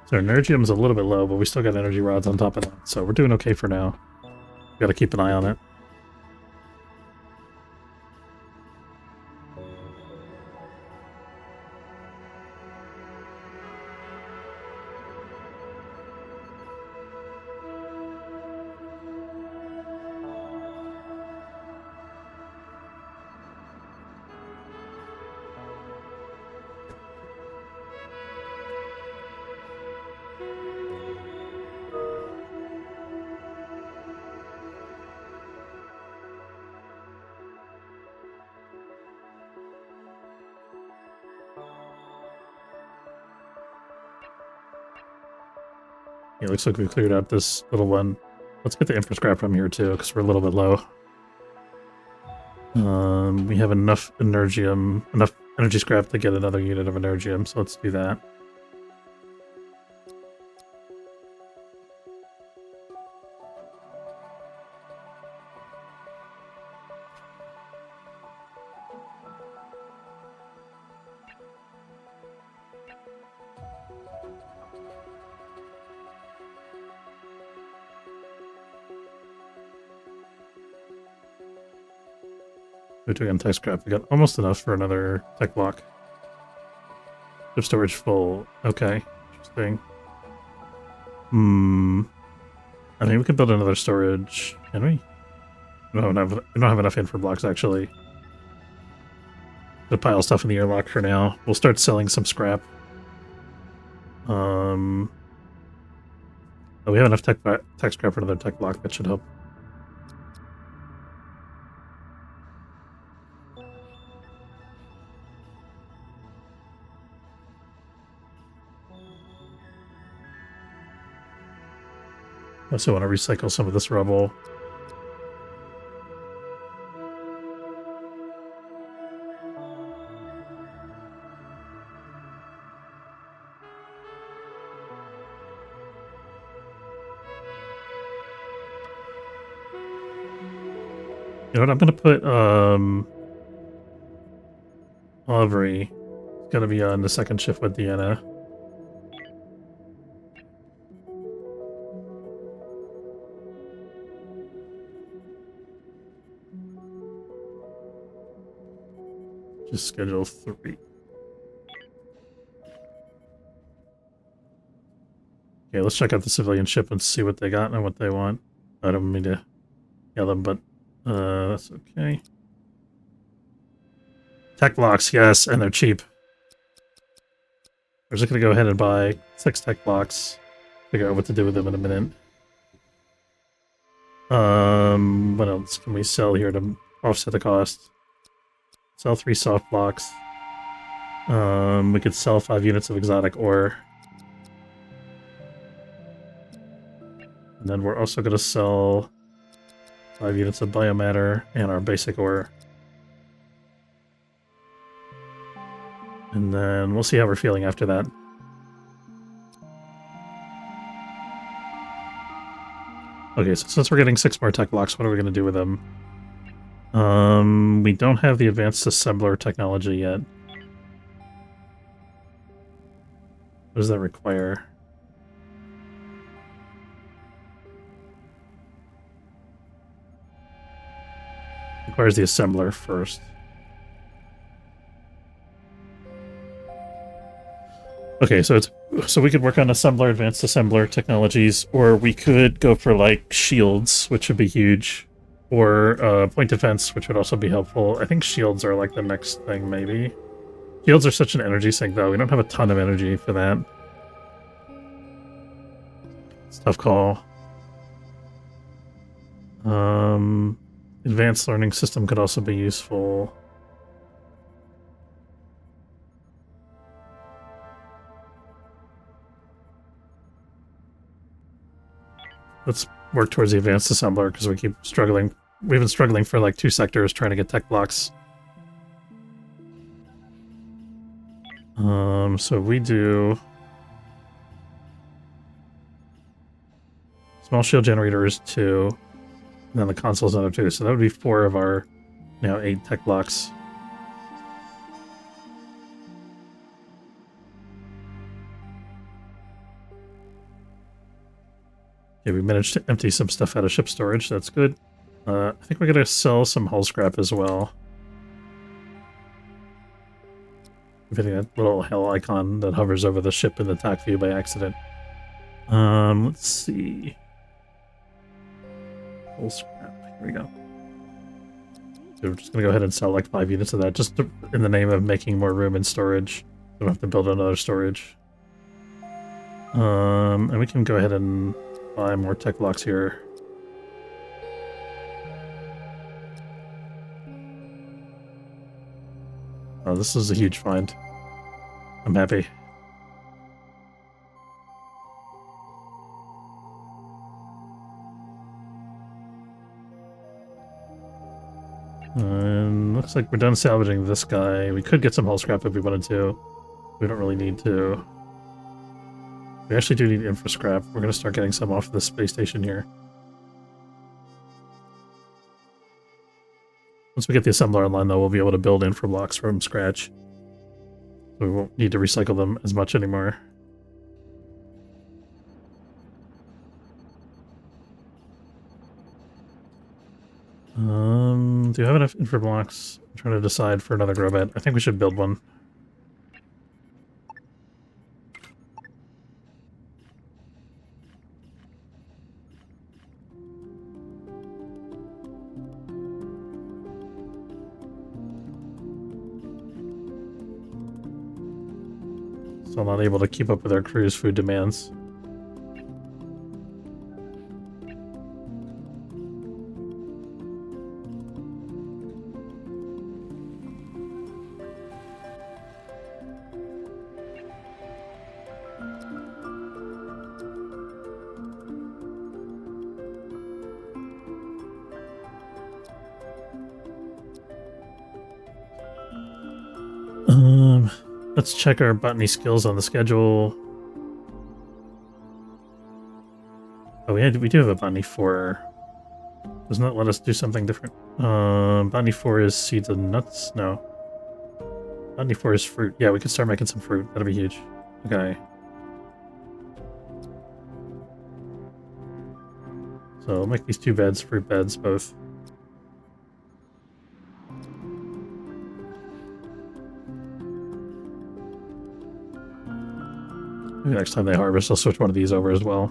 So our energium's a little bit low, but we still got energy rods on top of that, so we're doing okay for now. Gotta keep an eye on it. Yeah, it looks like we cleared out this little one. Let's get the infra scrap from here too, because we're a little bit low. We have enough energium, enough energy scrap to get another unit of energium, so let's do that. We're doing tech scrap. We got almost enough for another tech block. Ship storage full. Okay, interesting. I mean, we could build another storage. Can we? We don't have enough infra blocks actually. To pile stuff in the airlock for now. We'll start selling some scrap. Oh, we have enough tech scrap for another tech block. That should help. I also want to recycle some of this rubble. You know what? I'm gonna put Aubrey. Gonna be on the second shift with Deanna. Just schedule 3. Okay, let's check out the civilian ship and see what they got and what they want. I don't mean to yell them, but that's okay. Tech blocks, yes, and they're cheap. We're just gonna go ahead and buy 6 tech blocks. Figure out what to do with them in a minute. What else can we sell here to offset the cost? Sell 3 soft blocks. We could sell 5 units of exotic ore. And then we're also going to sell 5 units of biomatter and our basic ore. And then we'll see how we're feeling after that. Okay, so since we're getting 6 more tech blocks, what are we going to do with them? We don't have the advanced assembler technology yet. What does that require? Requires the assembler first. Okay, so we could work on assembler, advanced assembler technologies, or we could go for like shields, which would be huge, or point defense, which would also be helpful. I think shields are like the next thing, maybe. Shields are such an energy sink, though. We don't have a ton of energy for that. It's a tough call. Advanced learning system could also be useful. Let's work towards the advanced assembler because we keep struggling. We've been struggling for like 2 sectors trying to get tech blocks. So we do small shield generator is 2, and then the console's another 2. So that would be 4 of our 8 tech blocks. Okay, we managed to empty some stuff out of ship storage. That's good. I think we're gonna sell some hull scrap as well. I'm hitting that little hell icon that hovers over the ship in the TAC view by accident. Let's see. Hull scrap. Here we go. So we're just gonna go ahead and sell like 5 units of that, just in the name of making more room in storage. We don't have to build another storage. And we can go ahead and buy more tech blocks here. Oh, this is a huge find. I'm happy. And looks like we're done salvaging this guy. We could get some hull scrap if we wanted to. We don't really need to. We actually do need infra scrap. We're going to start getting some off the space station here. Once we get the assembler online, though, we'll be able to build infra blocks from scratch. So we won't need to recycle them as much anymore. Do you have enough infra blocks? I'm trying to decide for another growbed. I think we should build one. Still not able to keep up with our crew's food demands. Let's check our botany skills on the schedule. Oh, we do have a botany 4. Doesn't that let us do something different? Botany 4 is seeds and nuts? No. Botany 4 is fruit. Yeah, we could start making some fruit. That'll be huge. Okay. So I'll make these 2 beds, fruit beds, both. Maybe next time they harvest, I'll switch one of these over as well.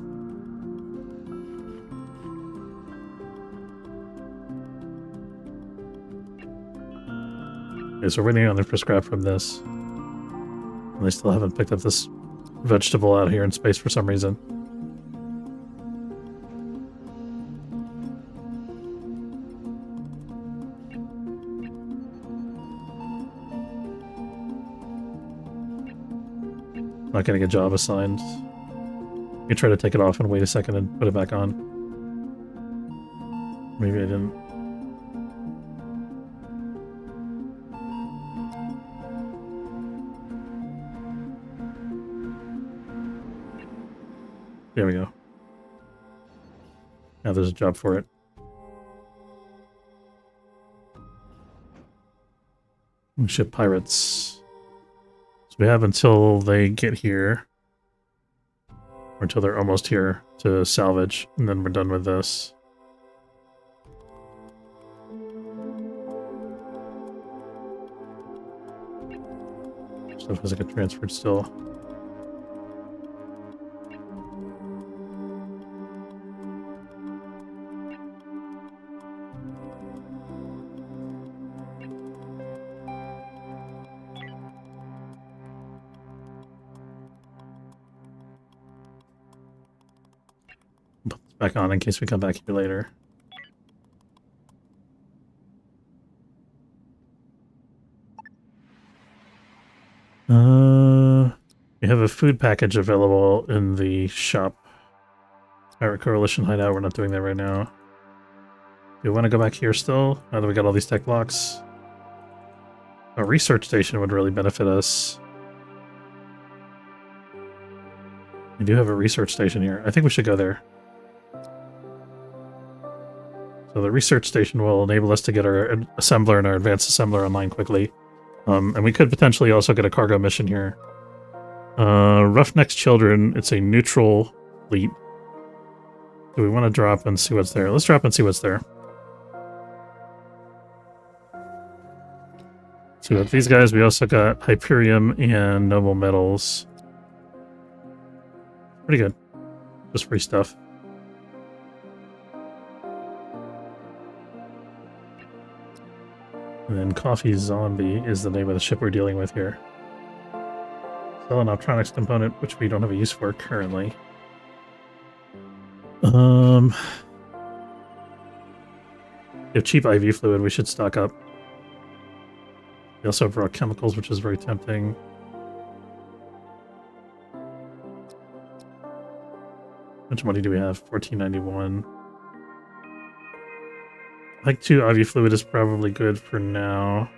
Okay, so we're waiting on the infra scrap from this. And they still haven't picked up this vegetable out here in space for some reason. Not getting a job assigned. You try to take it off and wait a second and put it back on. Maybe I didn't. There we go. Now there's a job for it. Ship pirates. So we have until they get here. Or until they're almost here to salvage, and then we're done with this. Stuff hasn't get transferred still. back on in case we come back here later. We have a food package available in the shop. Pirate Coalition hideout. We're not doing that right now. Do we want to go back here still? Now that we got all these tech blocks? A research station would really benefit us. We do have a research station here. I think we should go there. So the research station will enable us to get our assembler and our advanced assembler online quickly. And we could potentially also get a cargo mission here. Roughneck's Children, it's a neutral fleet. Do we want to drop and see what's there? Let's drop and see what's there. So with these guys, we also got Hyperium and Noble Metals. Pretty good. Just free stuff. And then Coffee Zombie is the name of the ship we're dealing with here. Sell an optronics component, which we don't have a use for currently. We have cheap IV fluid, we should stock up. We also have raw chemicals, which is very tempting. How much money do we have? 1491. I think 2 IV fluid is probably good for now.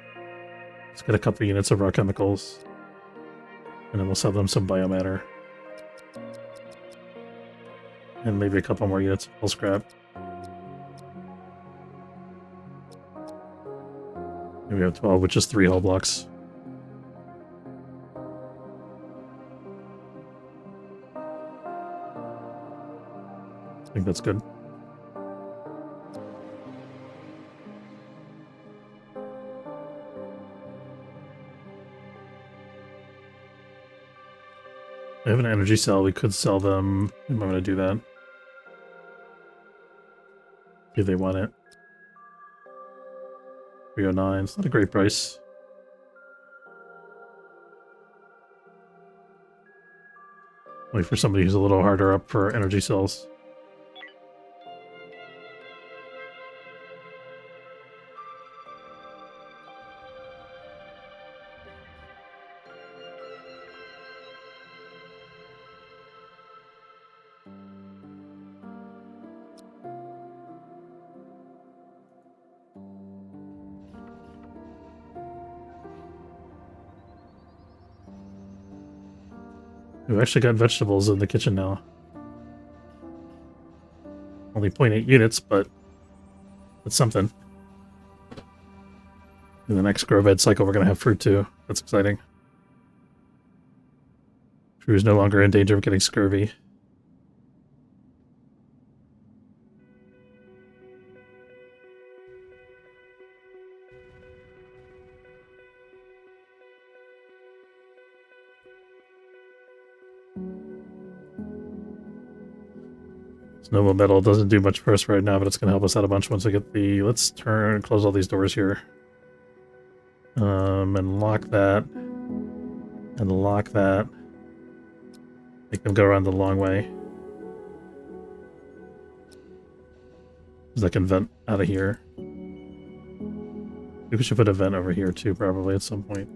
Let's get a couple units of raw chemicals. And then we'll sell them some biomatter. And maybe a couple more units of full scrap. Maybe we have 12, which is 3 hull blocks. I think that's good. I have an energy cell. We could sell them. I'm going to do that. If they want it. 309. It's not a great price. Wait for somebody who's a little harder up for energy cells. We've actually got vegetables in the kitchen now. Only 0.8 units, but it's something. In the next grow bed cycle, we're going to have fruit too. That's exciting. Fruit is no longer in danger of getting scurvy. Noble metal doesn't do much for us right now, but it's going to help us out a bunch once we get the... Let's close all these doors here. And lock that. And lock that. Make them go around the long way. Because I can vent out of here. Maybe we should put a vent over here too, probably, at some point.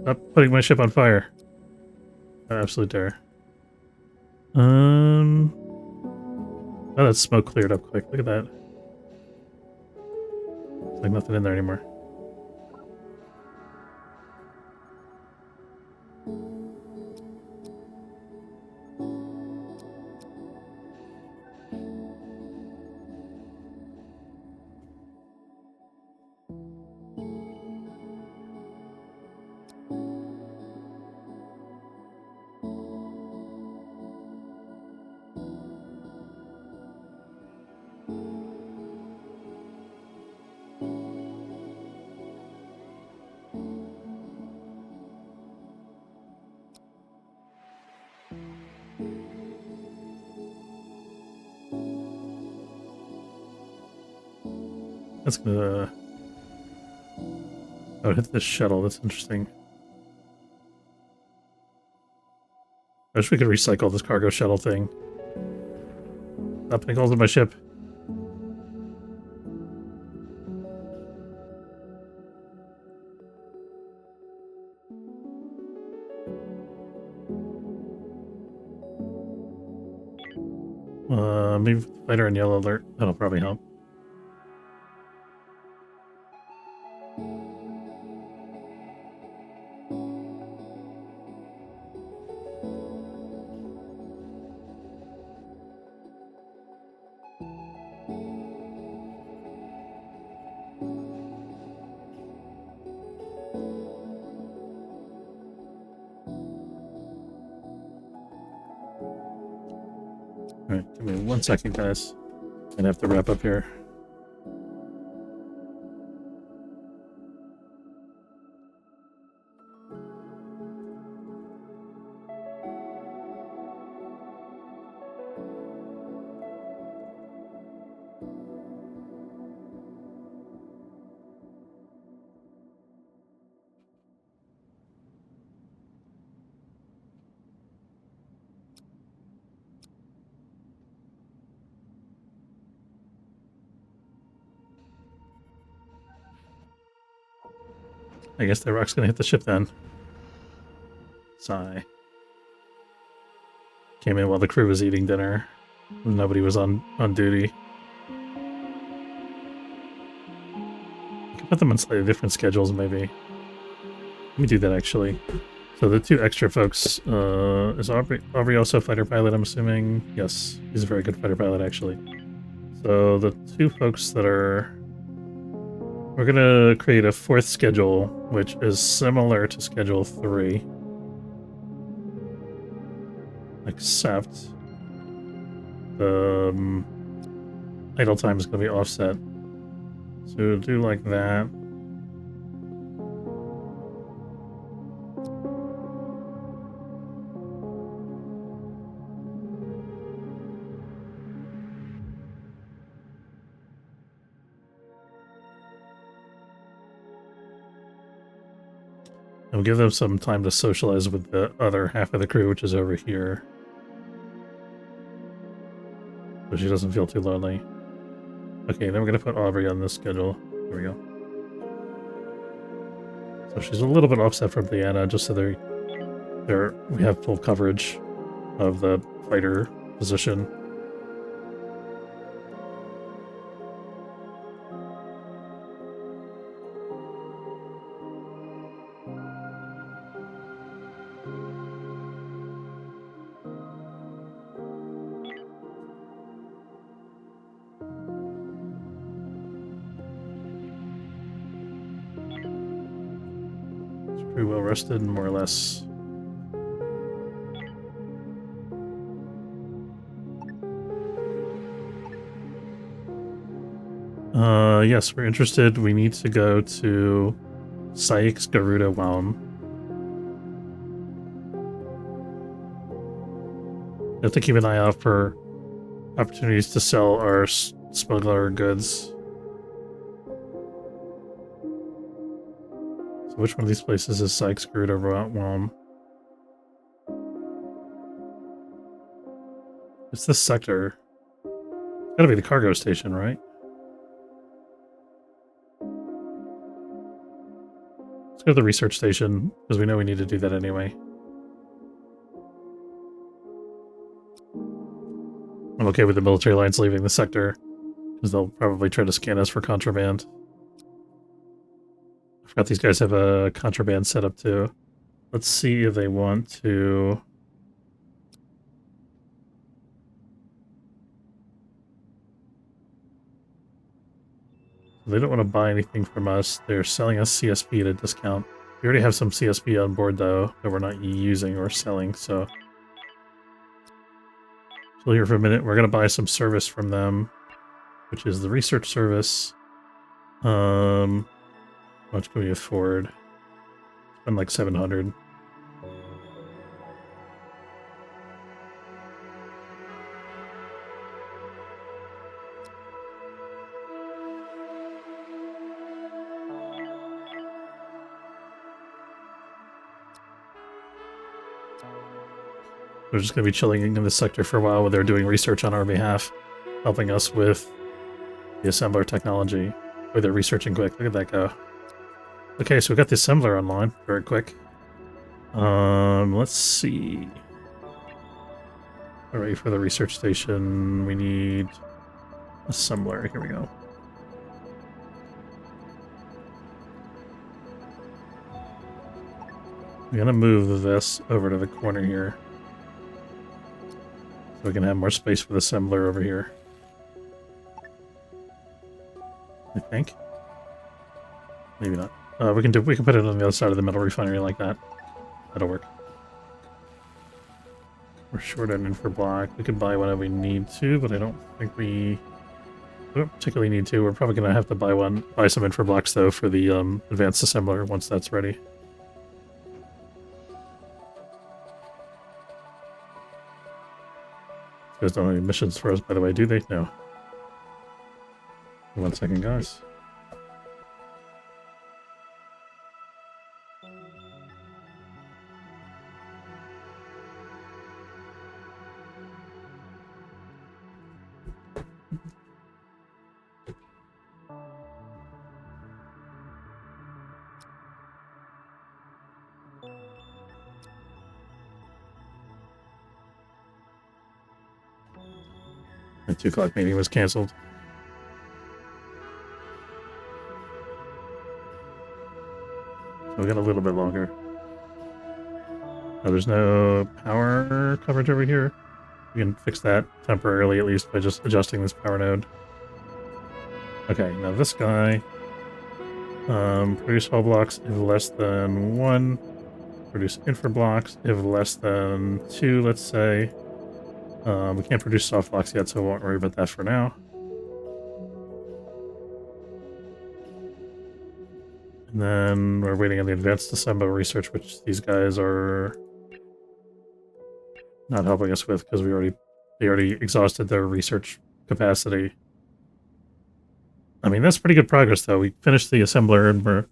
Stop putting my ship on fire. Absolute dare. Oh, that smoke cleared up quick. Look at that. There's like nothing in there anymore. That's gonna... Oh, hit this shuttle. That's interesting. I wish we could recycle this cargo shuttle thing. Stop putting holes in my ship. Maybe fighter and yellow alert. That'll probably help. Alright, give me 1 second, guys. I'm gonna have to wrap up here. I guess the rock's gonna hit the ship then. Sigh. Came in while the crew was eating dinner. Nobody was on duty. I could put them on slightly different schedules, maybe. Let me do that, actually. So the 2 extra folks, is Aubrey also a fighter pilot, I'm assuming? Yes, he's a very good fighter pilot, actually. So the 2 folks that are... We're gonna create a 4th schedule, which is similar to schedule 3. Except the idle time is gonna be offset. So we'll do like that. And we'll give them some time to socialize with the other half of the crew, which is over here. So she doesn't feel too lonely. Okay, then we're gonna put Aubrey on this schedule. There we go. So she's a little bit offset from Diana, just so we have full coverage of the fighter position. Pretty well rested, more or less. Yes, we're interested. We need to go to Sykes Garuda Whelm. We have to keep an eye out for opportunities to sell our smuggler goods. So which one of these places is Sykes Garuda Whelm? It's this sector. It's gotta be the cargo station, right? Let's go to the research station, because we know we need to do that anyway. I'm okay with the military lines leaving the sector, because they'll probably try to scan us for contraband. I forgot these guys have a contraband setup too. Let's see if they want to... They don't want to buy anything from us. They're selling us CSP at a discount. We already have some CSP on board, though, that we're not using or selling, so... Chill here for a minute. We're going to buy some service from them, which is the research service. How much can we afford? Spend like 700. We're just going to be chilling in this sector for a while while they're doing research on our behalf. helping us with the assembler technology. Oh, they're researching quick. Look at that go. Okay, so we got the assembler online very quick. Let's see. All right, for the research station, we need assembler. Here we go. I'm gonna move this over to the corner here, so we can have more space for the assembler over here. I think. Maybe not. We can put it on the other side of the metal refinery like that. That'll work. We're short on infra block. We could buy whenever we need to, but I don't think we don't particularly need to. We're probably gonna have to buy some infra blocks though for the advanced assembler once that's ready. You guys don't have any missions for us, by the way, do they? No. 1 second, guys. The 2 o'clock meeting was canceled. So we got a little bit longer. Oh, there's no power coverage over here. We can fix that temporarily, at least, by just adjusting this power node. Okay, now this guy. Produce hull blocks if less than 1. Produce infra blocks if less than 2, let's say. We can't produce soft blocks yet, so we won't worry about that for now. And then we're waiting on the advanced assembler research, which these guys are not helping us with because they already exhausted their research capacity. I mean, that's pretty good progress, though. We finished the assembler and we're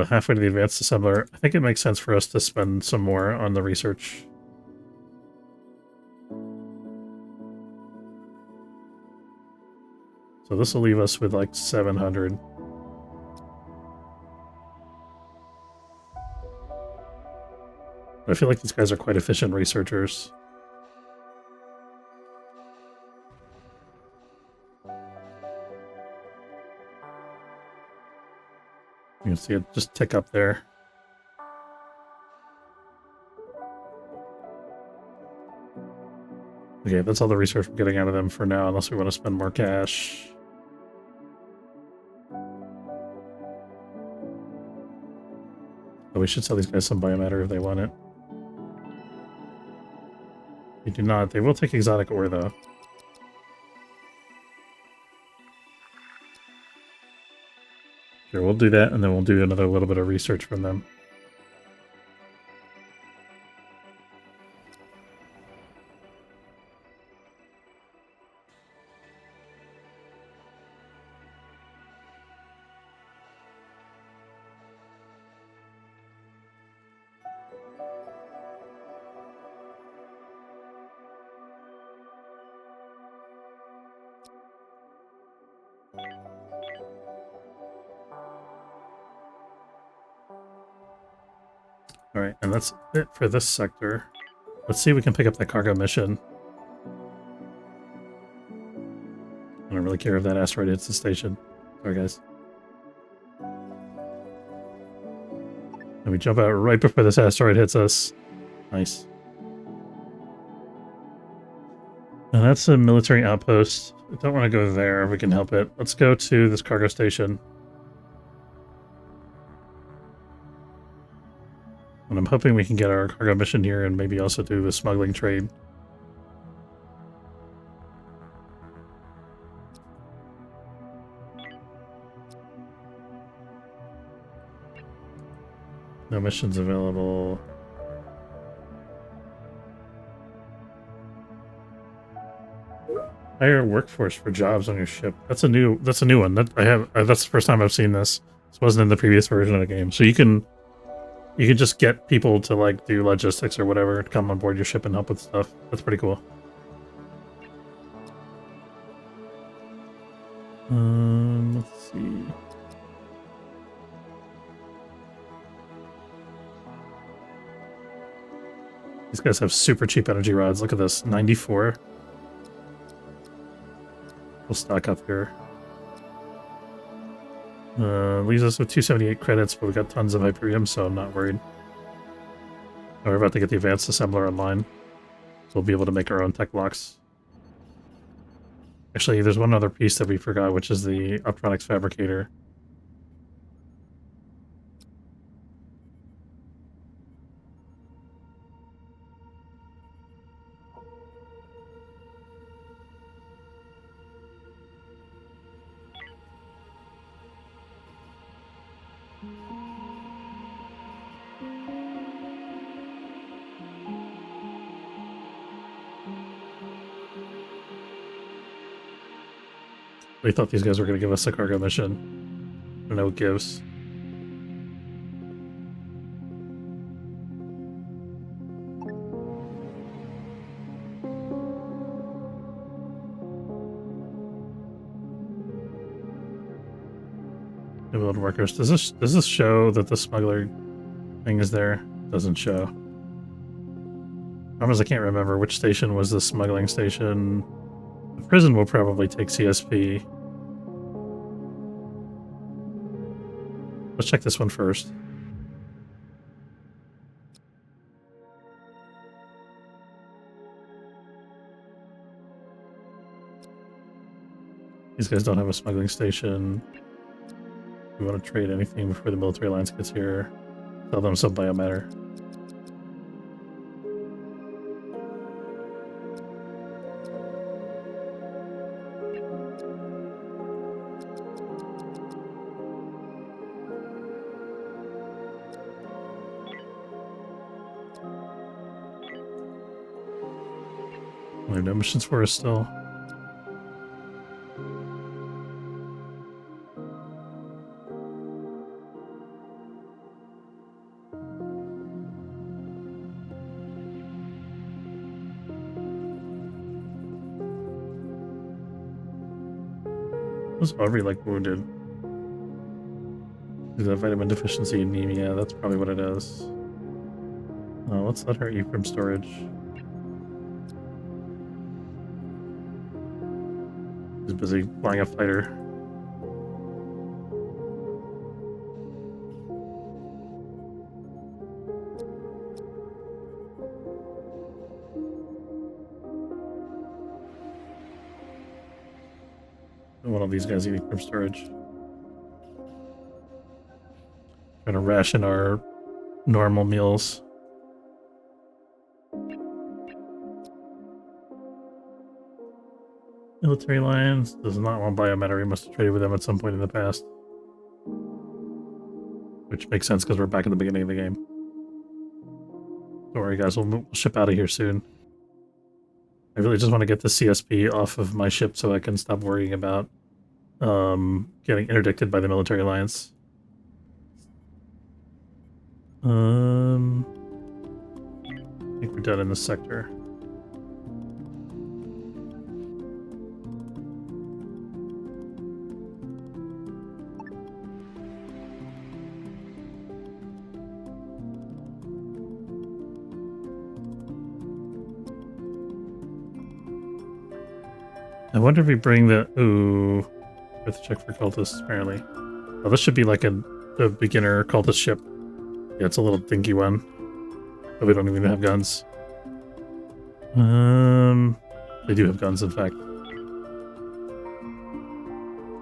halfway to the advanced assembler. I think it makes sense for us to spend some more on the research. So this will leave us with like 700. I feel like these guys are quite efficient researchers. You can see it just tick up there. Okay, that's all the research we're getting out of them for now, unless we want to spend more cash. But we should sell these guys some biomatter if they want it. They do not. They will take exotic ore, though. Sure, we'll do that, and then we'll do another little bit of research from them. Alright, and that's it for this sector. Let's see if we can pick up that cargo mission. I don't really care if that asteroid hits the station. Sorry, guys. And we jump out right before this asteroid hits us. Nice. And that's a military outpost. I don't want to go there if we can help it. Let's go to this cargo station. And I'm hoping we can get our cargo mission here and maybe also do the smuggling trade. No missions available. Hire workforce for jobs on your ship. That's a new one. That's the first time I've seen this. This wasn't in the previous version of the game. So you can just get people to like do logistics or whatever to come on board your ship and help with stuff. That's pretty cool. Let's see. These guys have super cheap energy rods. Look at this, 94. We'll stock up here. Leaves us with 278 credits, but we got tons of Hyperium, so I'm not worried. We're about to get the advanced assembler online, so we'll be able to make our own tech blocks. Actually, there's one other piece that we forgot, which is the optronics fabricator. We thought these guys were going to give us a cargo mission. I don't know what gives. Build workers. Does this show that the smuggler thing is there? Doesn't show. Problem is I can't remember which station was the smuggling station. The prison will probably take CSP. Let's check this one first. These guys don't have a smuggling station. We want to trade anything before the military alliance gets here. Sell them some biomatter. There are no missions for us still. Was Aubrey like wounded? Is that vitamin deficiency anemia? That's probably what it is. Let's let her eat from storage. He's busy flying a fighter. One of these guys eating from storage. Trying to ration our normal meals. Military Alliance does not want biomatter. We must have traded with them at some point in the past. Which makes sense because we're back at the beginning of the game. Don't worry guys, we'll ship out of here soon. I really just want to get the CSP off of my ship so I can stop worrying about getting interdicted by the Military Alliance. I think we're done in this sector. I wonder if we bring the... Ooh. We have to check for cultists, apparently. Oh, this should be like a beginner cultist ship. Yeah, it's a little dinky one. But we don't even have guns. They do have guns, in fact.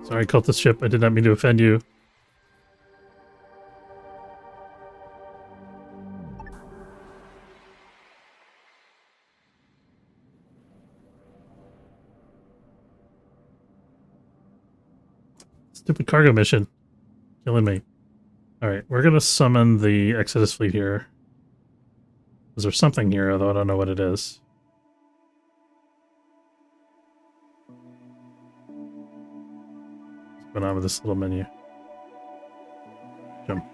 Sorry, cultist ship. I did not mean to offend you. Stupid cargo mission. Killing me. Alright, we're gonna summon the Exodus fleet here. Is there something here, although I don't know what it is. What's going on with this little menu? Jump.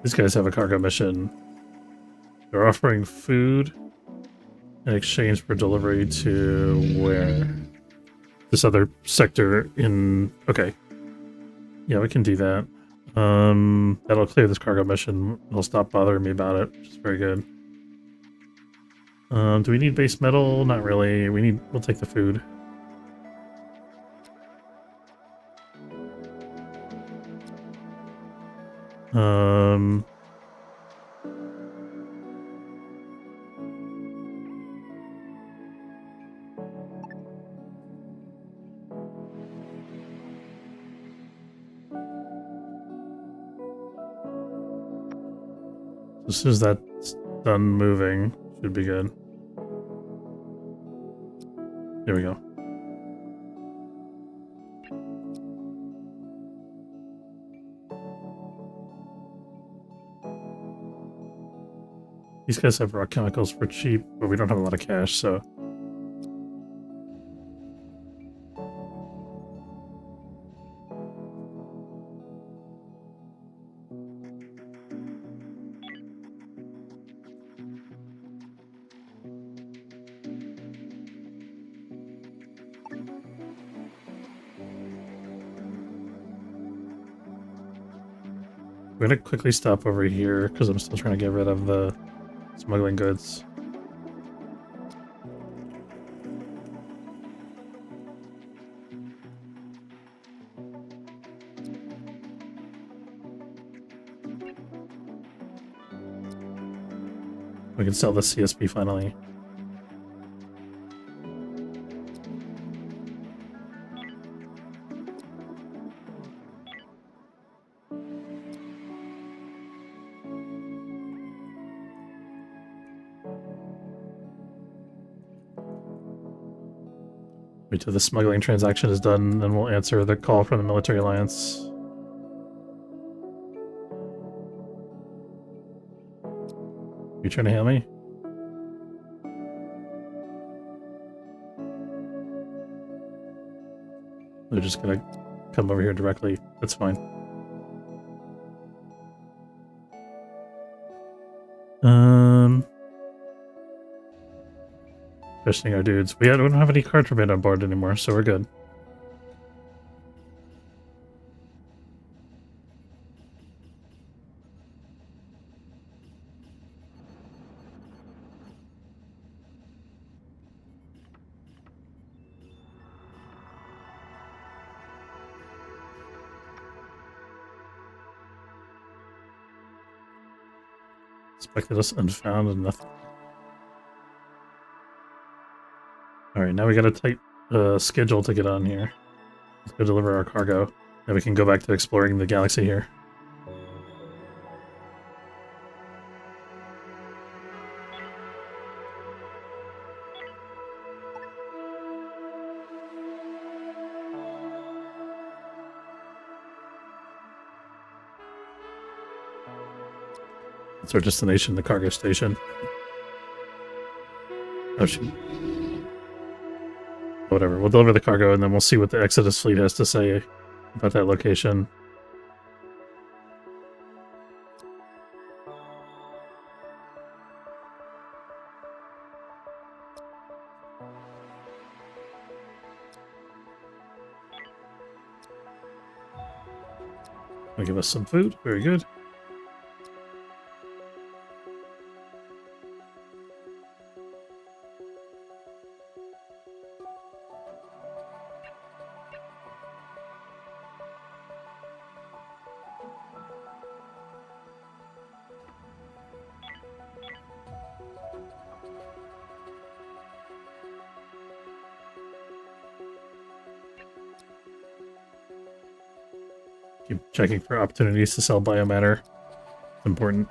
These guys have a cargo mission. They're offering food in exchange for delivery to where? This other sector in... Okay. Yeah, we can do that. That'll clear this cargo mission. It'll stop bothering me about it, which is very good. Do we need base metal? Not really. We'll take the food. As soon as that's done moving, should be good. There we go. These guys have rock chemicals for cheap, but we don't have a lot of cash, so... We're gonna quickly stop over here, because I'm still trying to get rid of the smuggling goods. We can sell the CSP finally. Wait till the smuggling transaction is done, then we'll answer the call from the military alliance. You trying to hail me? They're just gonna come over here directly. That's fine. Questioning our dudes. We don't have any contraband on board anymore, so we're good. Expected us unfound and nothing. Alright, now we got a tight schedule to get on here. Let's go deliver our cargo. Then we can go back to exploring the galaxy here. It's our destination, the cargo station. Oh, shoot. Whatever, we'll deliver the cargo and then we'll see what the Exodus fleet has to say about that location. They'll give us some food, very good. Keep checking for opportunities to sell biomatter. It's important.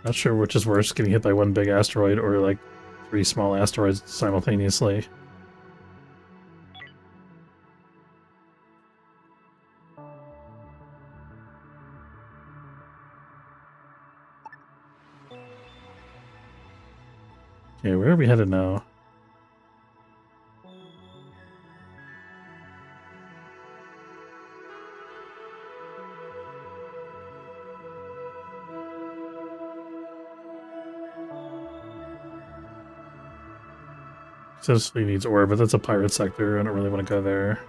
Not sure which is worse, getting hit by one big asteroid or like 3 small asteroids simultaneously. Okay, where are we headed now? Successfully needs ore, but that's a pirate sector. I don't really want to go there.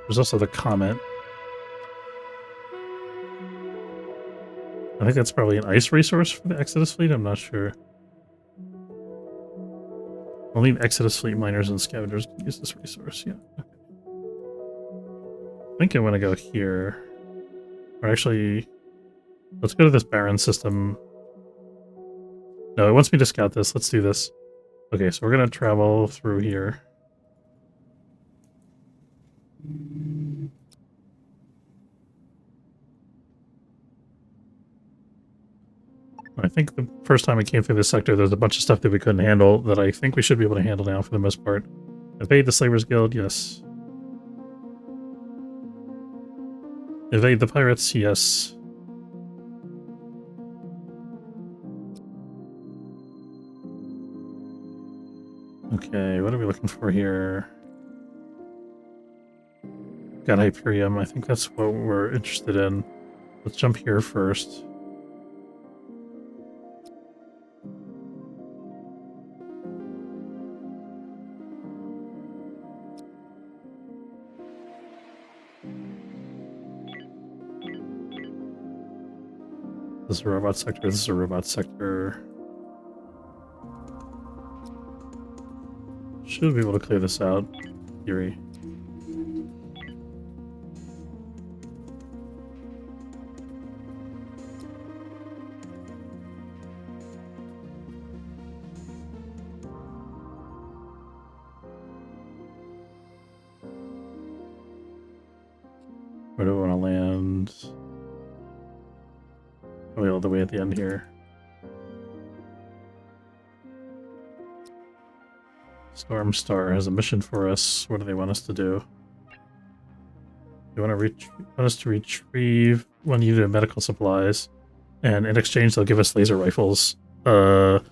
There's also the Comet. I think that's probably an ice resource for the Exodus fleet. I'm not sure. Only Exodus fleet miners and scavengers can use this resource. Yeah. Okay. I think I want to go here. Or actually, let's go to this barren system. No, it wants me to scout this. Let's do this. Okay, so we're going to travel through here. I think the first time we came through this sector, there's a bunch of stuff that we couldn't handle that I think we should be able to handle now for the most part. Evade the Slavers Guild, yes. Evade the pirates, yes. Okay, what are we looking for here? Got Hyperium, I think that's what we're interested in. Let's jump here first. This is a robot sector, this is a robot sector. Should be able to clear this out, in theory. Where do I want to land? Probably all the way at the end here. Stormstar has a mission for us. What do they want us to do? They want us to retrieve 1 unit of medical supplies, and in exchange they'll give us laser rifles. That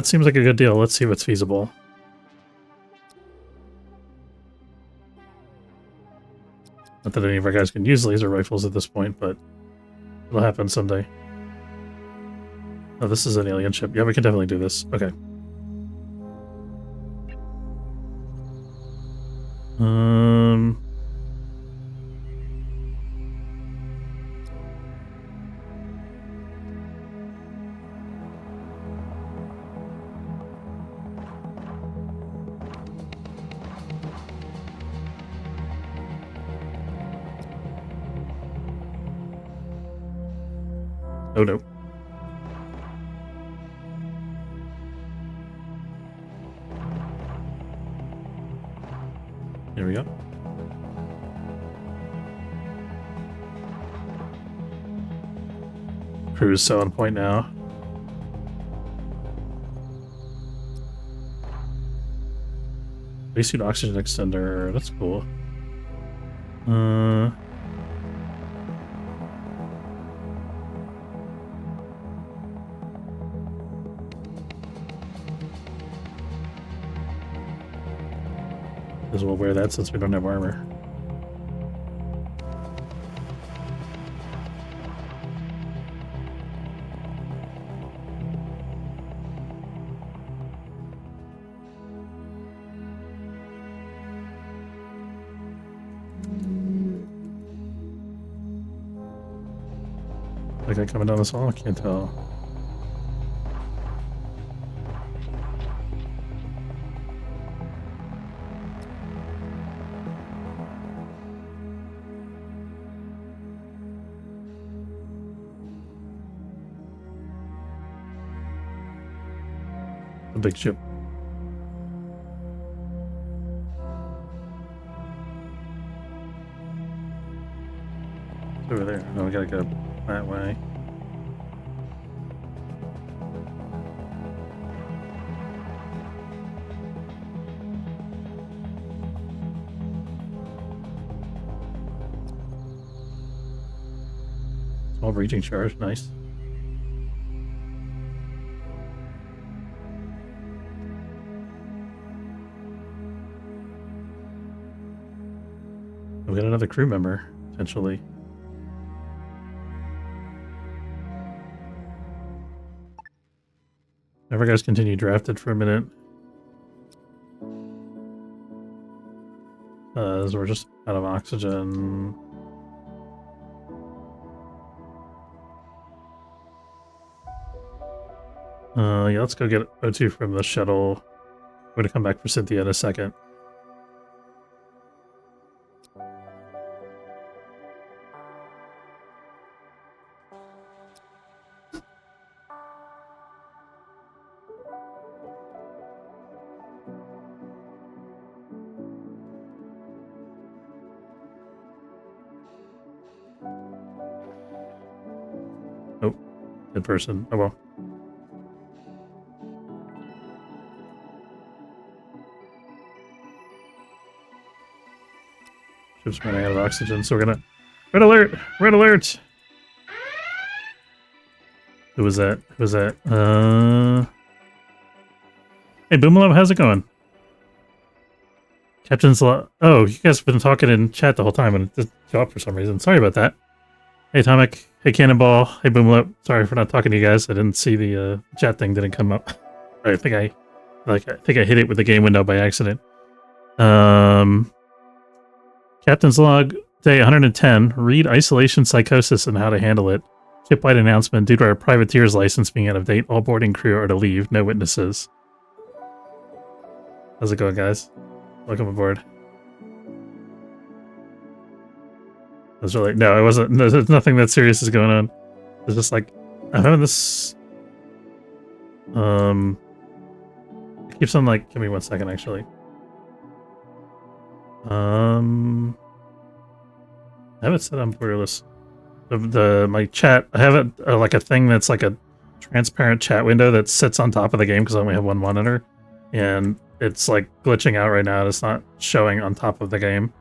seems like a good deal. Let's see if it's feasible. Not that any of our guys can use laser rifles at this point, but it'll happen someday. Oh, this is an alien ship. Yeah, we can definitely do this. Okay. Oh no. Here we go. Crew's so on point now. Spacesuit oxygen extender, that's cool. As well wear that since we don't have armor. Like I coming down this hall? I can't tell. A big ship. It's over there. No, we gotta go that way. Small breaching charge, nice. We got another crew member, potentially. Never guys continue drafted for a minute. As we're just out of oxygen. Yeah, let's go get O2 from the shuttle. We're gonna come back for Cynthia in a second. Oh, dead person. Oh well. Ship's running out of oxygen, so we're gonna... Red alert! Red alert! Who was that? Who was that? Hey, Boomalove, how's it going? Captain's Law... Oh, you guys have been talking in chat the whole time and it didn't show up for some reason. Sorry about that. Hey, Atomic. Hey, Cannonball. Hey, Boomalove. Sorry for not talking to you guys. I didn't see the chat thing didn't come up. I think I hit it with the game window by accident. Captain's Log, Day 110. Read Isolation Psychosis and how to handle it. Shipwide announcement. Due to our privateer's license being out of date, all boarding crew are to leave. No witnesses. How's it going, guys? Welcome aboard. That's really... No, it wasn't... No, there's nothing that serious is going on. It's just like... I'm having this... It keeps on like... Give me 1 second, actually. I have it set on wireless. My chat, I have it like a thing that's like a transparent chat window that sits on top of the game because I only have one monitor, and it's like glitching out right now. And it's not showing on top of the game.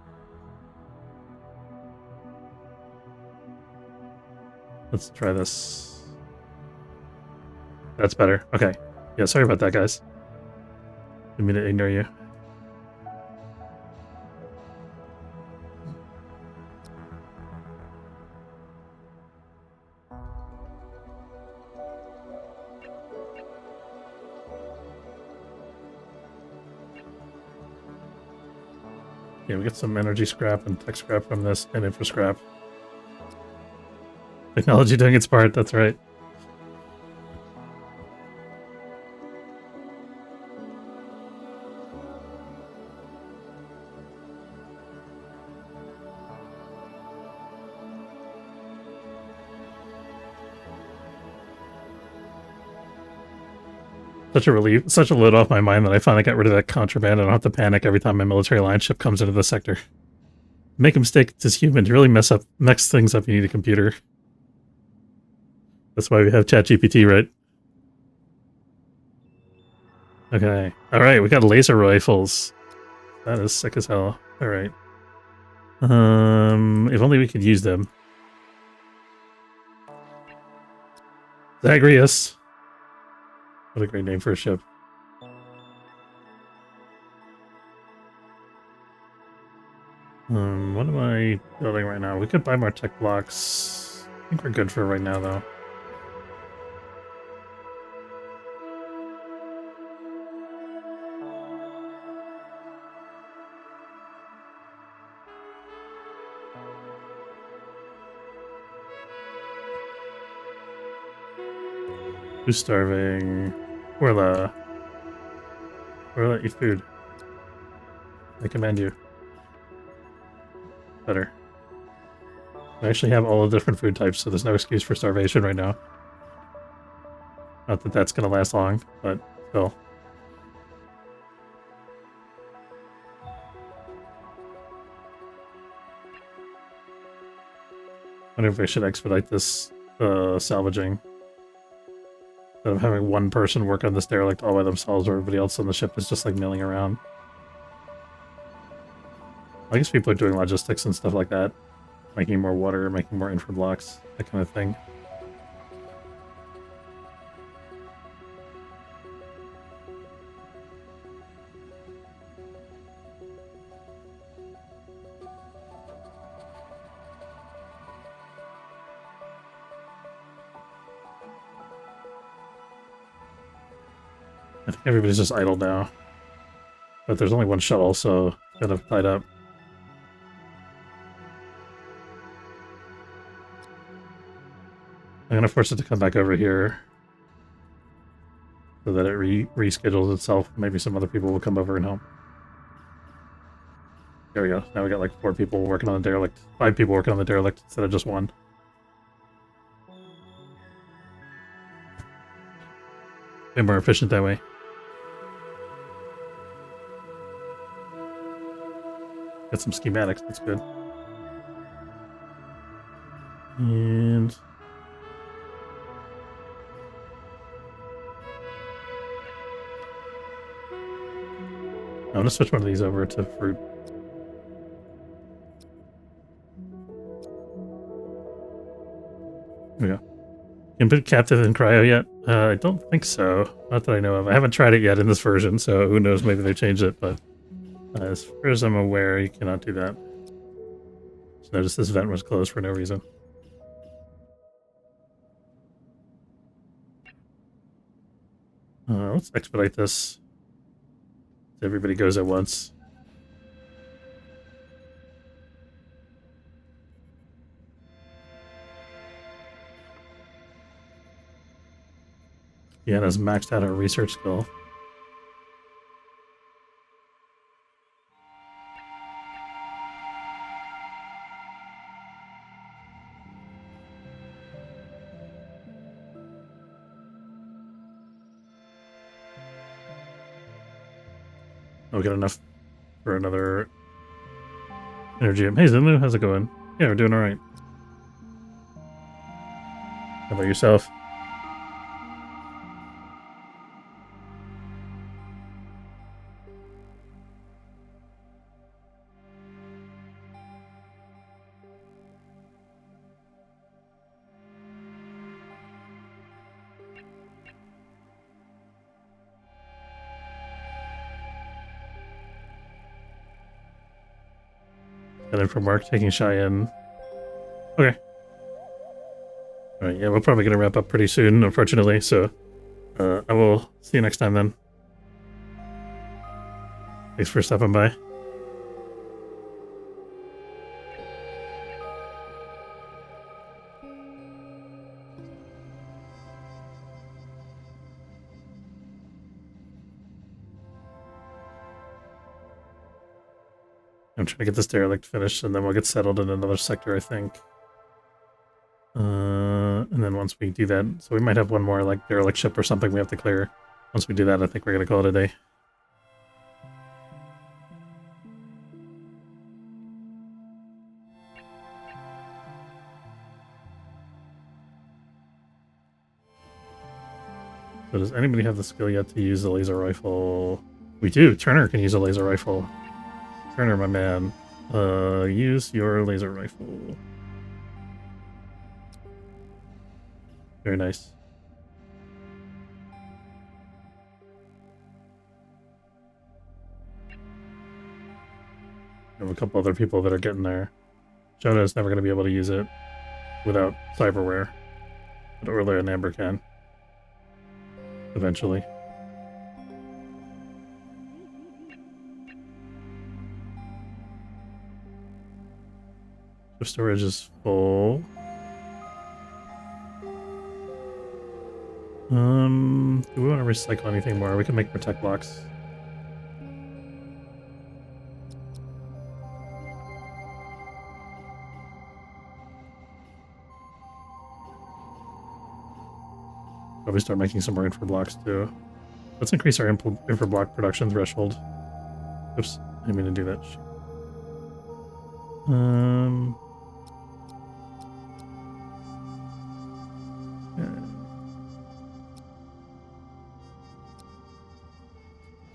Let's try this. That's better. Okay. Yeah, sorry about that, guys. Didn't mean to ignore you. Yeah, we get some energy scrap and tech scrap from this, and infra scrap. Technology doing its part, that's right. Such a relief, such a load off my mind that I finally got rid of that contraband. I don't have to panic every time my military alliance ship comes into the sector. Make a mistake, it's human. To really mess things up, you need a computer. That's why we have ChatGPT, right? Okay. Alright, we got laser rifles. That is sick as hell. Alright. If only we could use them. Zagreus. What a great name for a ship. What am I building right now? We could buy more tech blocks. I think we're good for right now, though. Who's starving? Orla, eat food. I command you. Better. I actually have all the different food types, so there's no excuse for starvation right now. Not that that's going to last long, but still. I wonder if I should expedite this salvaging. Instead of having one person work on this derelict all by themselves, or everybody else on the ship is just like milling around. I guess people are doing logistics and stuff like that. Making more water, making more infra blocks, that kind of thing. I think everybody's just idle now. But there's only one shuttle, so it's kind of tied up. I'm gonna force it to come back over here so that it reschedules itself. Maybe some other people will come over and help. There we go. Now we got like 4 people working on the derelict. 5 people working on the derelict instead of just 1. Way more efficient that way. Got some schematics, that's good. And I'm gonna switch one of these over to fruit. There we go. Can put captive in cryo yet? I don't think so. Not that I know of. I haven't tried it yet in this version, so who knows, maybe they changed it, but as far as I'm aware, you cannot do that. Just notice this vent was closed for no reason. Let's expedite this. Everybody goes at once. Deanna's maxed out her research skill. We got enough for another energy. Hey, Zinlu, how's it going? Yeah, we're doing all right. How about yourself? And then from work, taking Cheyenne. Okay. All right, yeah, we're probably going to wrap up pretty soon, unfortunately, so I will see you next time then. Thanks for stopping by. I'm trying to get this derelict finished, and then we'll get settled in another sector, I think. And then once we do that, so we might have one more like derelict ship or something we have to clear. Once we do that, I think we're gonna call it a day. So does anybody have the skill yet to use the laser rifle? We do. Turner can use a laser rifle. Turner, my man. Use your laser rifle. Very nice. We have a couple other people that are getting there. Jonah is never going to be able to use it without cyberware. But Orla and Amber can. Eventually. The storage is full. Do we want to recycle anything more? We can make protect blocks. Probably start making some more infra blocks too. Let's increase our infra block production threshold. Oops, I didn't mean to do that.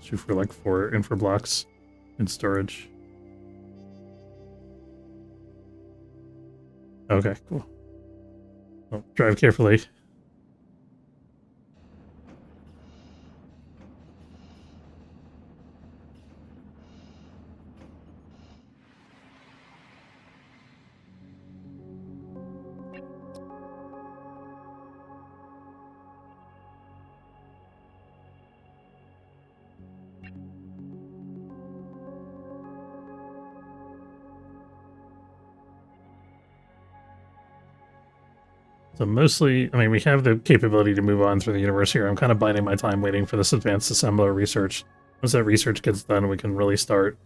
Shoot for like 4 infra blocks in storage. Okay, cool. Well, drive carefully. So mostly, I mean, we have the capability to move on through the universe here. I'm kind of biding my time waiting for this advanced assembler research. Once that research gets done, we can really start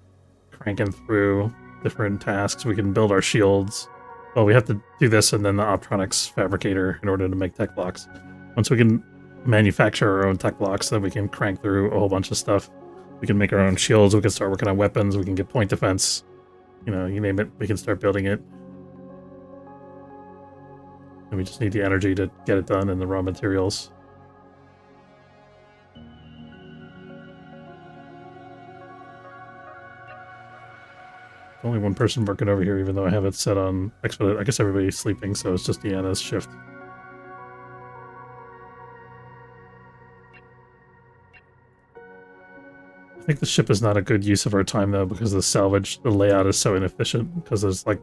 cranking through different tasks. We can build our shields. Well, we have to do this and then the optronics fabricator in order to make tech blocks. Once we can manufacture our own tech blocks, then we can crank through a whole bunch of stuff. We can make our own shields. We can start working on weapons. We can get point defense. You know, you name it, we can start building it. And we just need the energy to get it done and the raw materials. Only one person working over here, even though I have it set on expedite. I guess everybody's sleeping, so it's just Deanna's shift. I think the ship is not a good use of our time, though, because the salvage, the layout is so inefficient, because there's, like,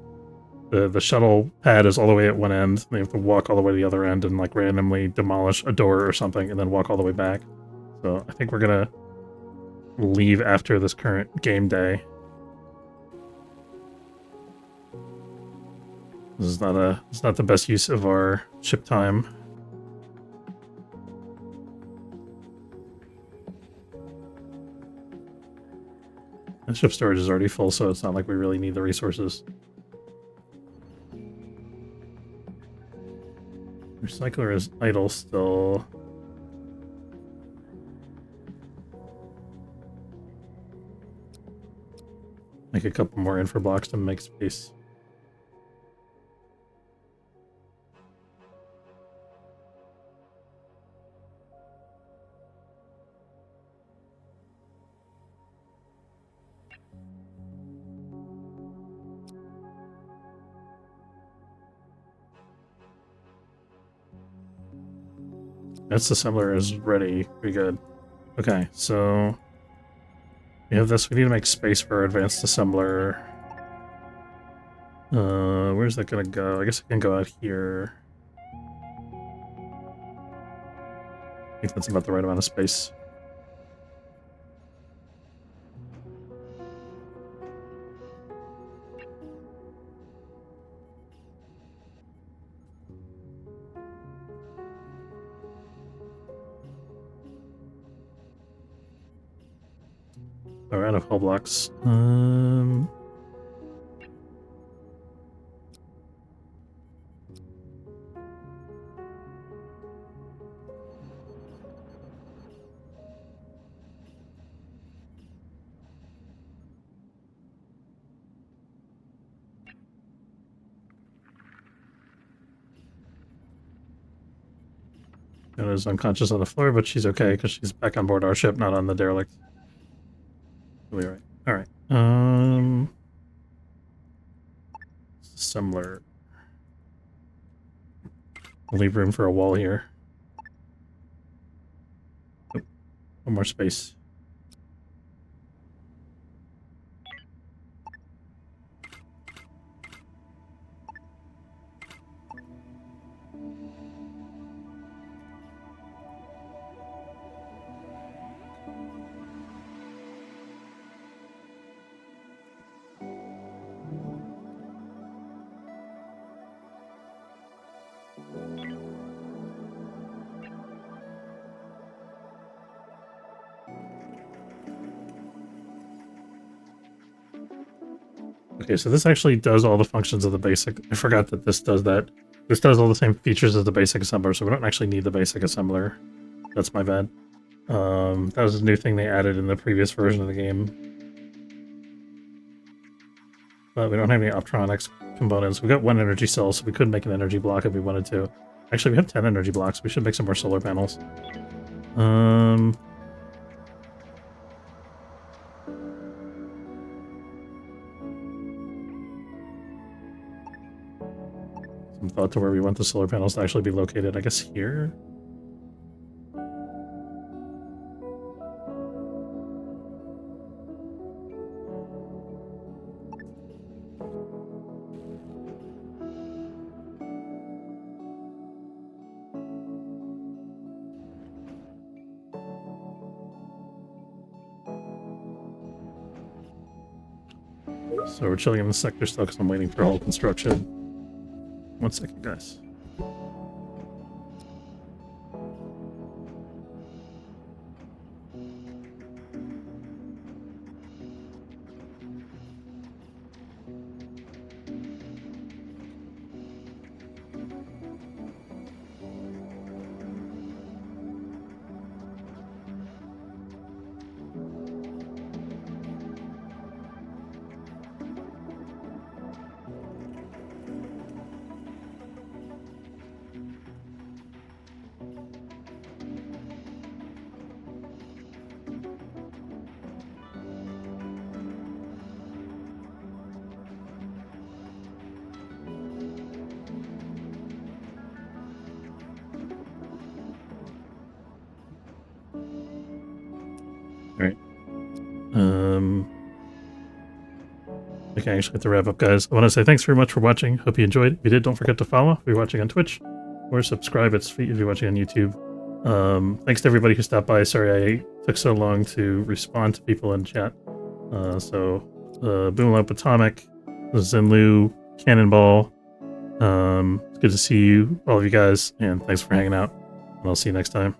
the shuttle pad is all the way at one end, and you have to walk all the way to the other end and, like, randomly demolish a door or something, and then walk all the way back. So I think we're gonna leave after this current game day. This is not the best use of our ship time. The ship storage is already full, so it's not like we really need the resources. Recycler is idle still. Make a couple more infra blocks to make space. That's assembler is ready. Pretty good. Okay, so we have this. We need to make space for our advanced assembler. Where's that gonna go? I guess it can go out here. I think that's about the right amount of space. We're out of hull blocks. Anna's unconscious on the floor, but she's okay because she's back on board our ship, not on the derelict. We'll be right. All right. Assembler. We'll leave room for a wall here. Oh, one more space. Okay, so this actually does all the functions of the basic. I forgot that this does that. This does all the same features as the basic assembler, so we don't actually need the basic assembler. That's my bad. That was a new thing they added in the previous version of the game. But we don't have any optronics components. We got one energy cell, so we could make an energy block if we wanted to. Actually, we have 10 energy blocks. We should make some more solar panels. Some thought to where we want the solar panels to actually be located. I guess here? So we're chilling in the sector still because I'm waiting for all construction. 1 second, guys. All right. Okay, I actually have to wrap up, guys. I want to say thanks very much for watching. Hope you enjoyed. If you did, don't forget to follow if you're watching on Twitch, or subscribe if you're watching on YouTube. Thanks to everybody who stopped by. Sorry I took so long to respond to people in chat. Boomlope Atomic, Zenlu, Cannonball. It's good to see you, all of you guys, and thanks for hanging out. And I'll see you next time.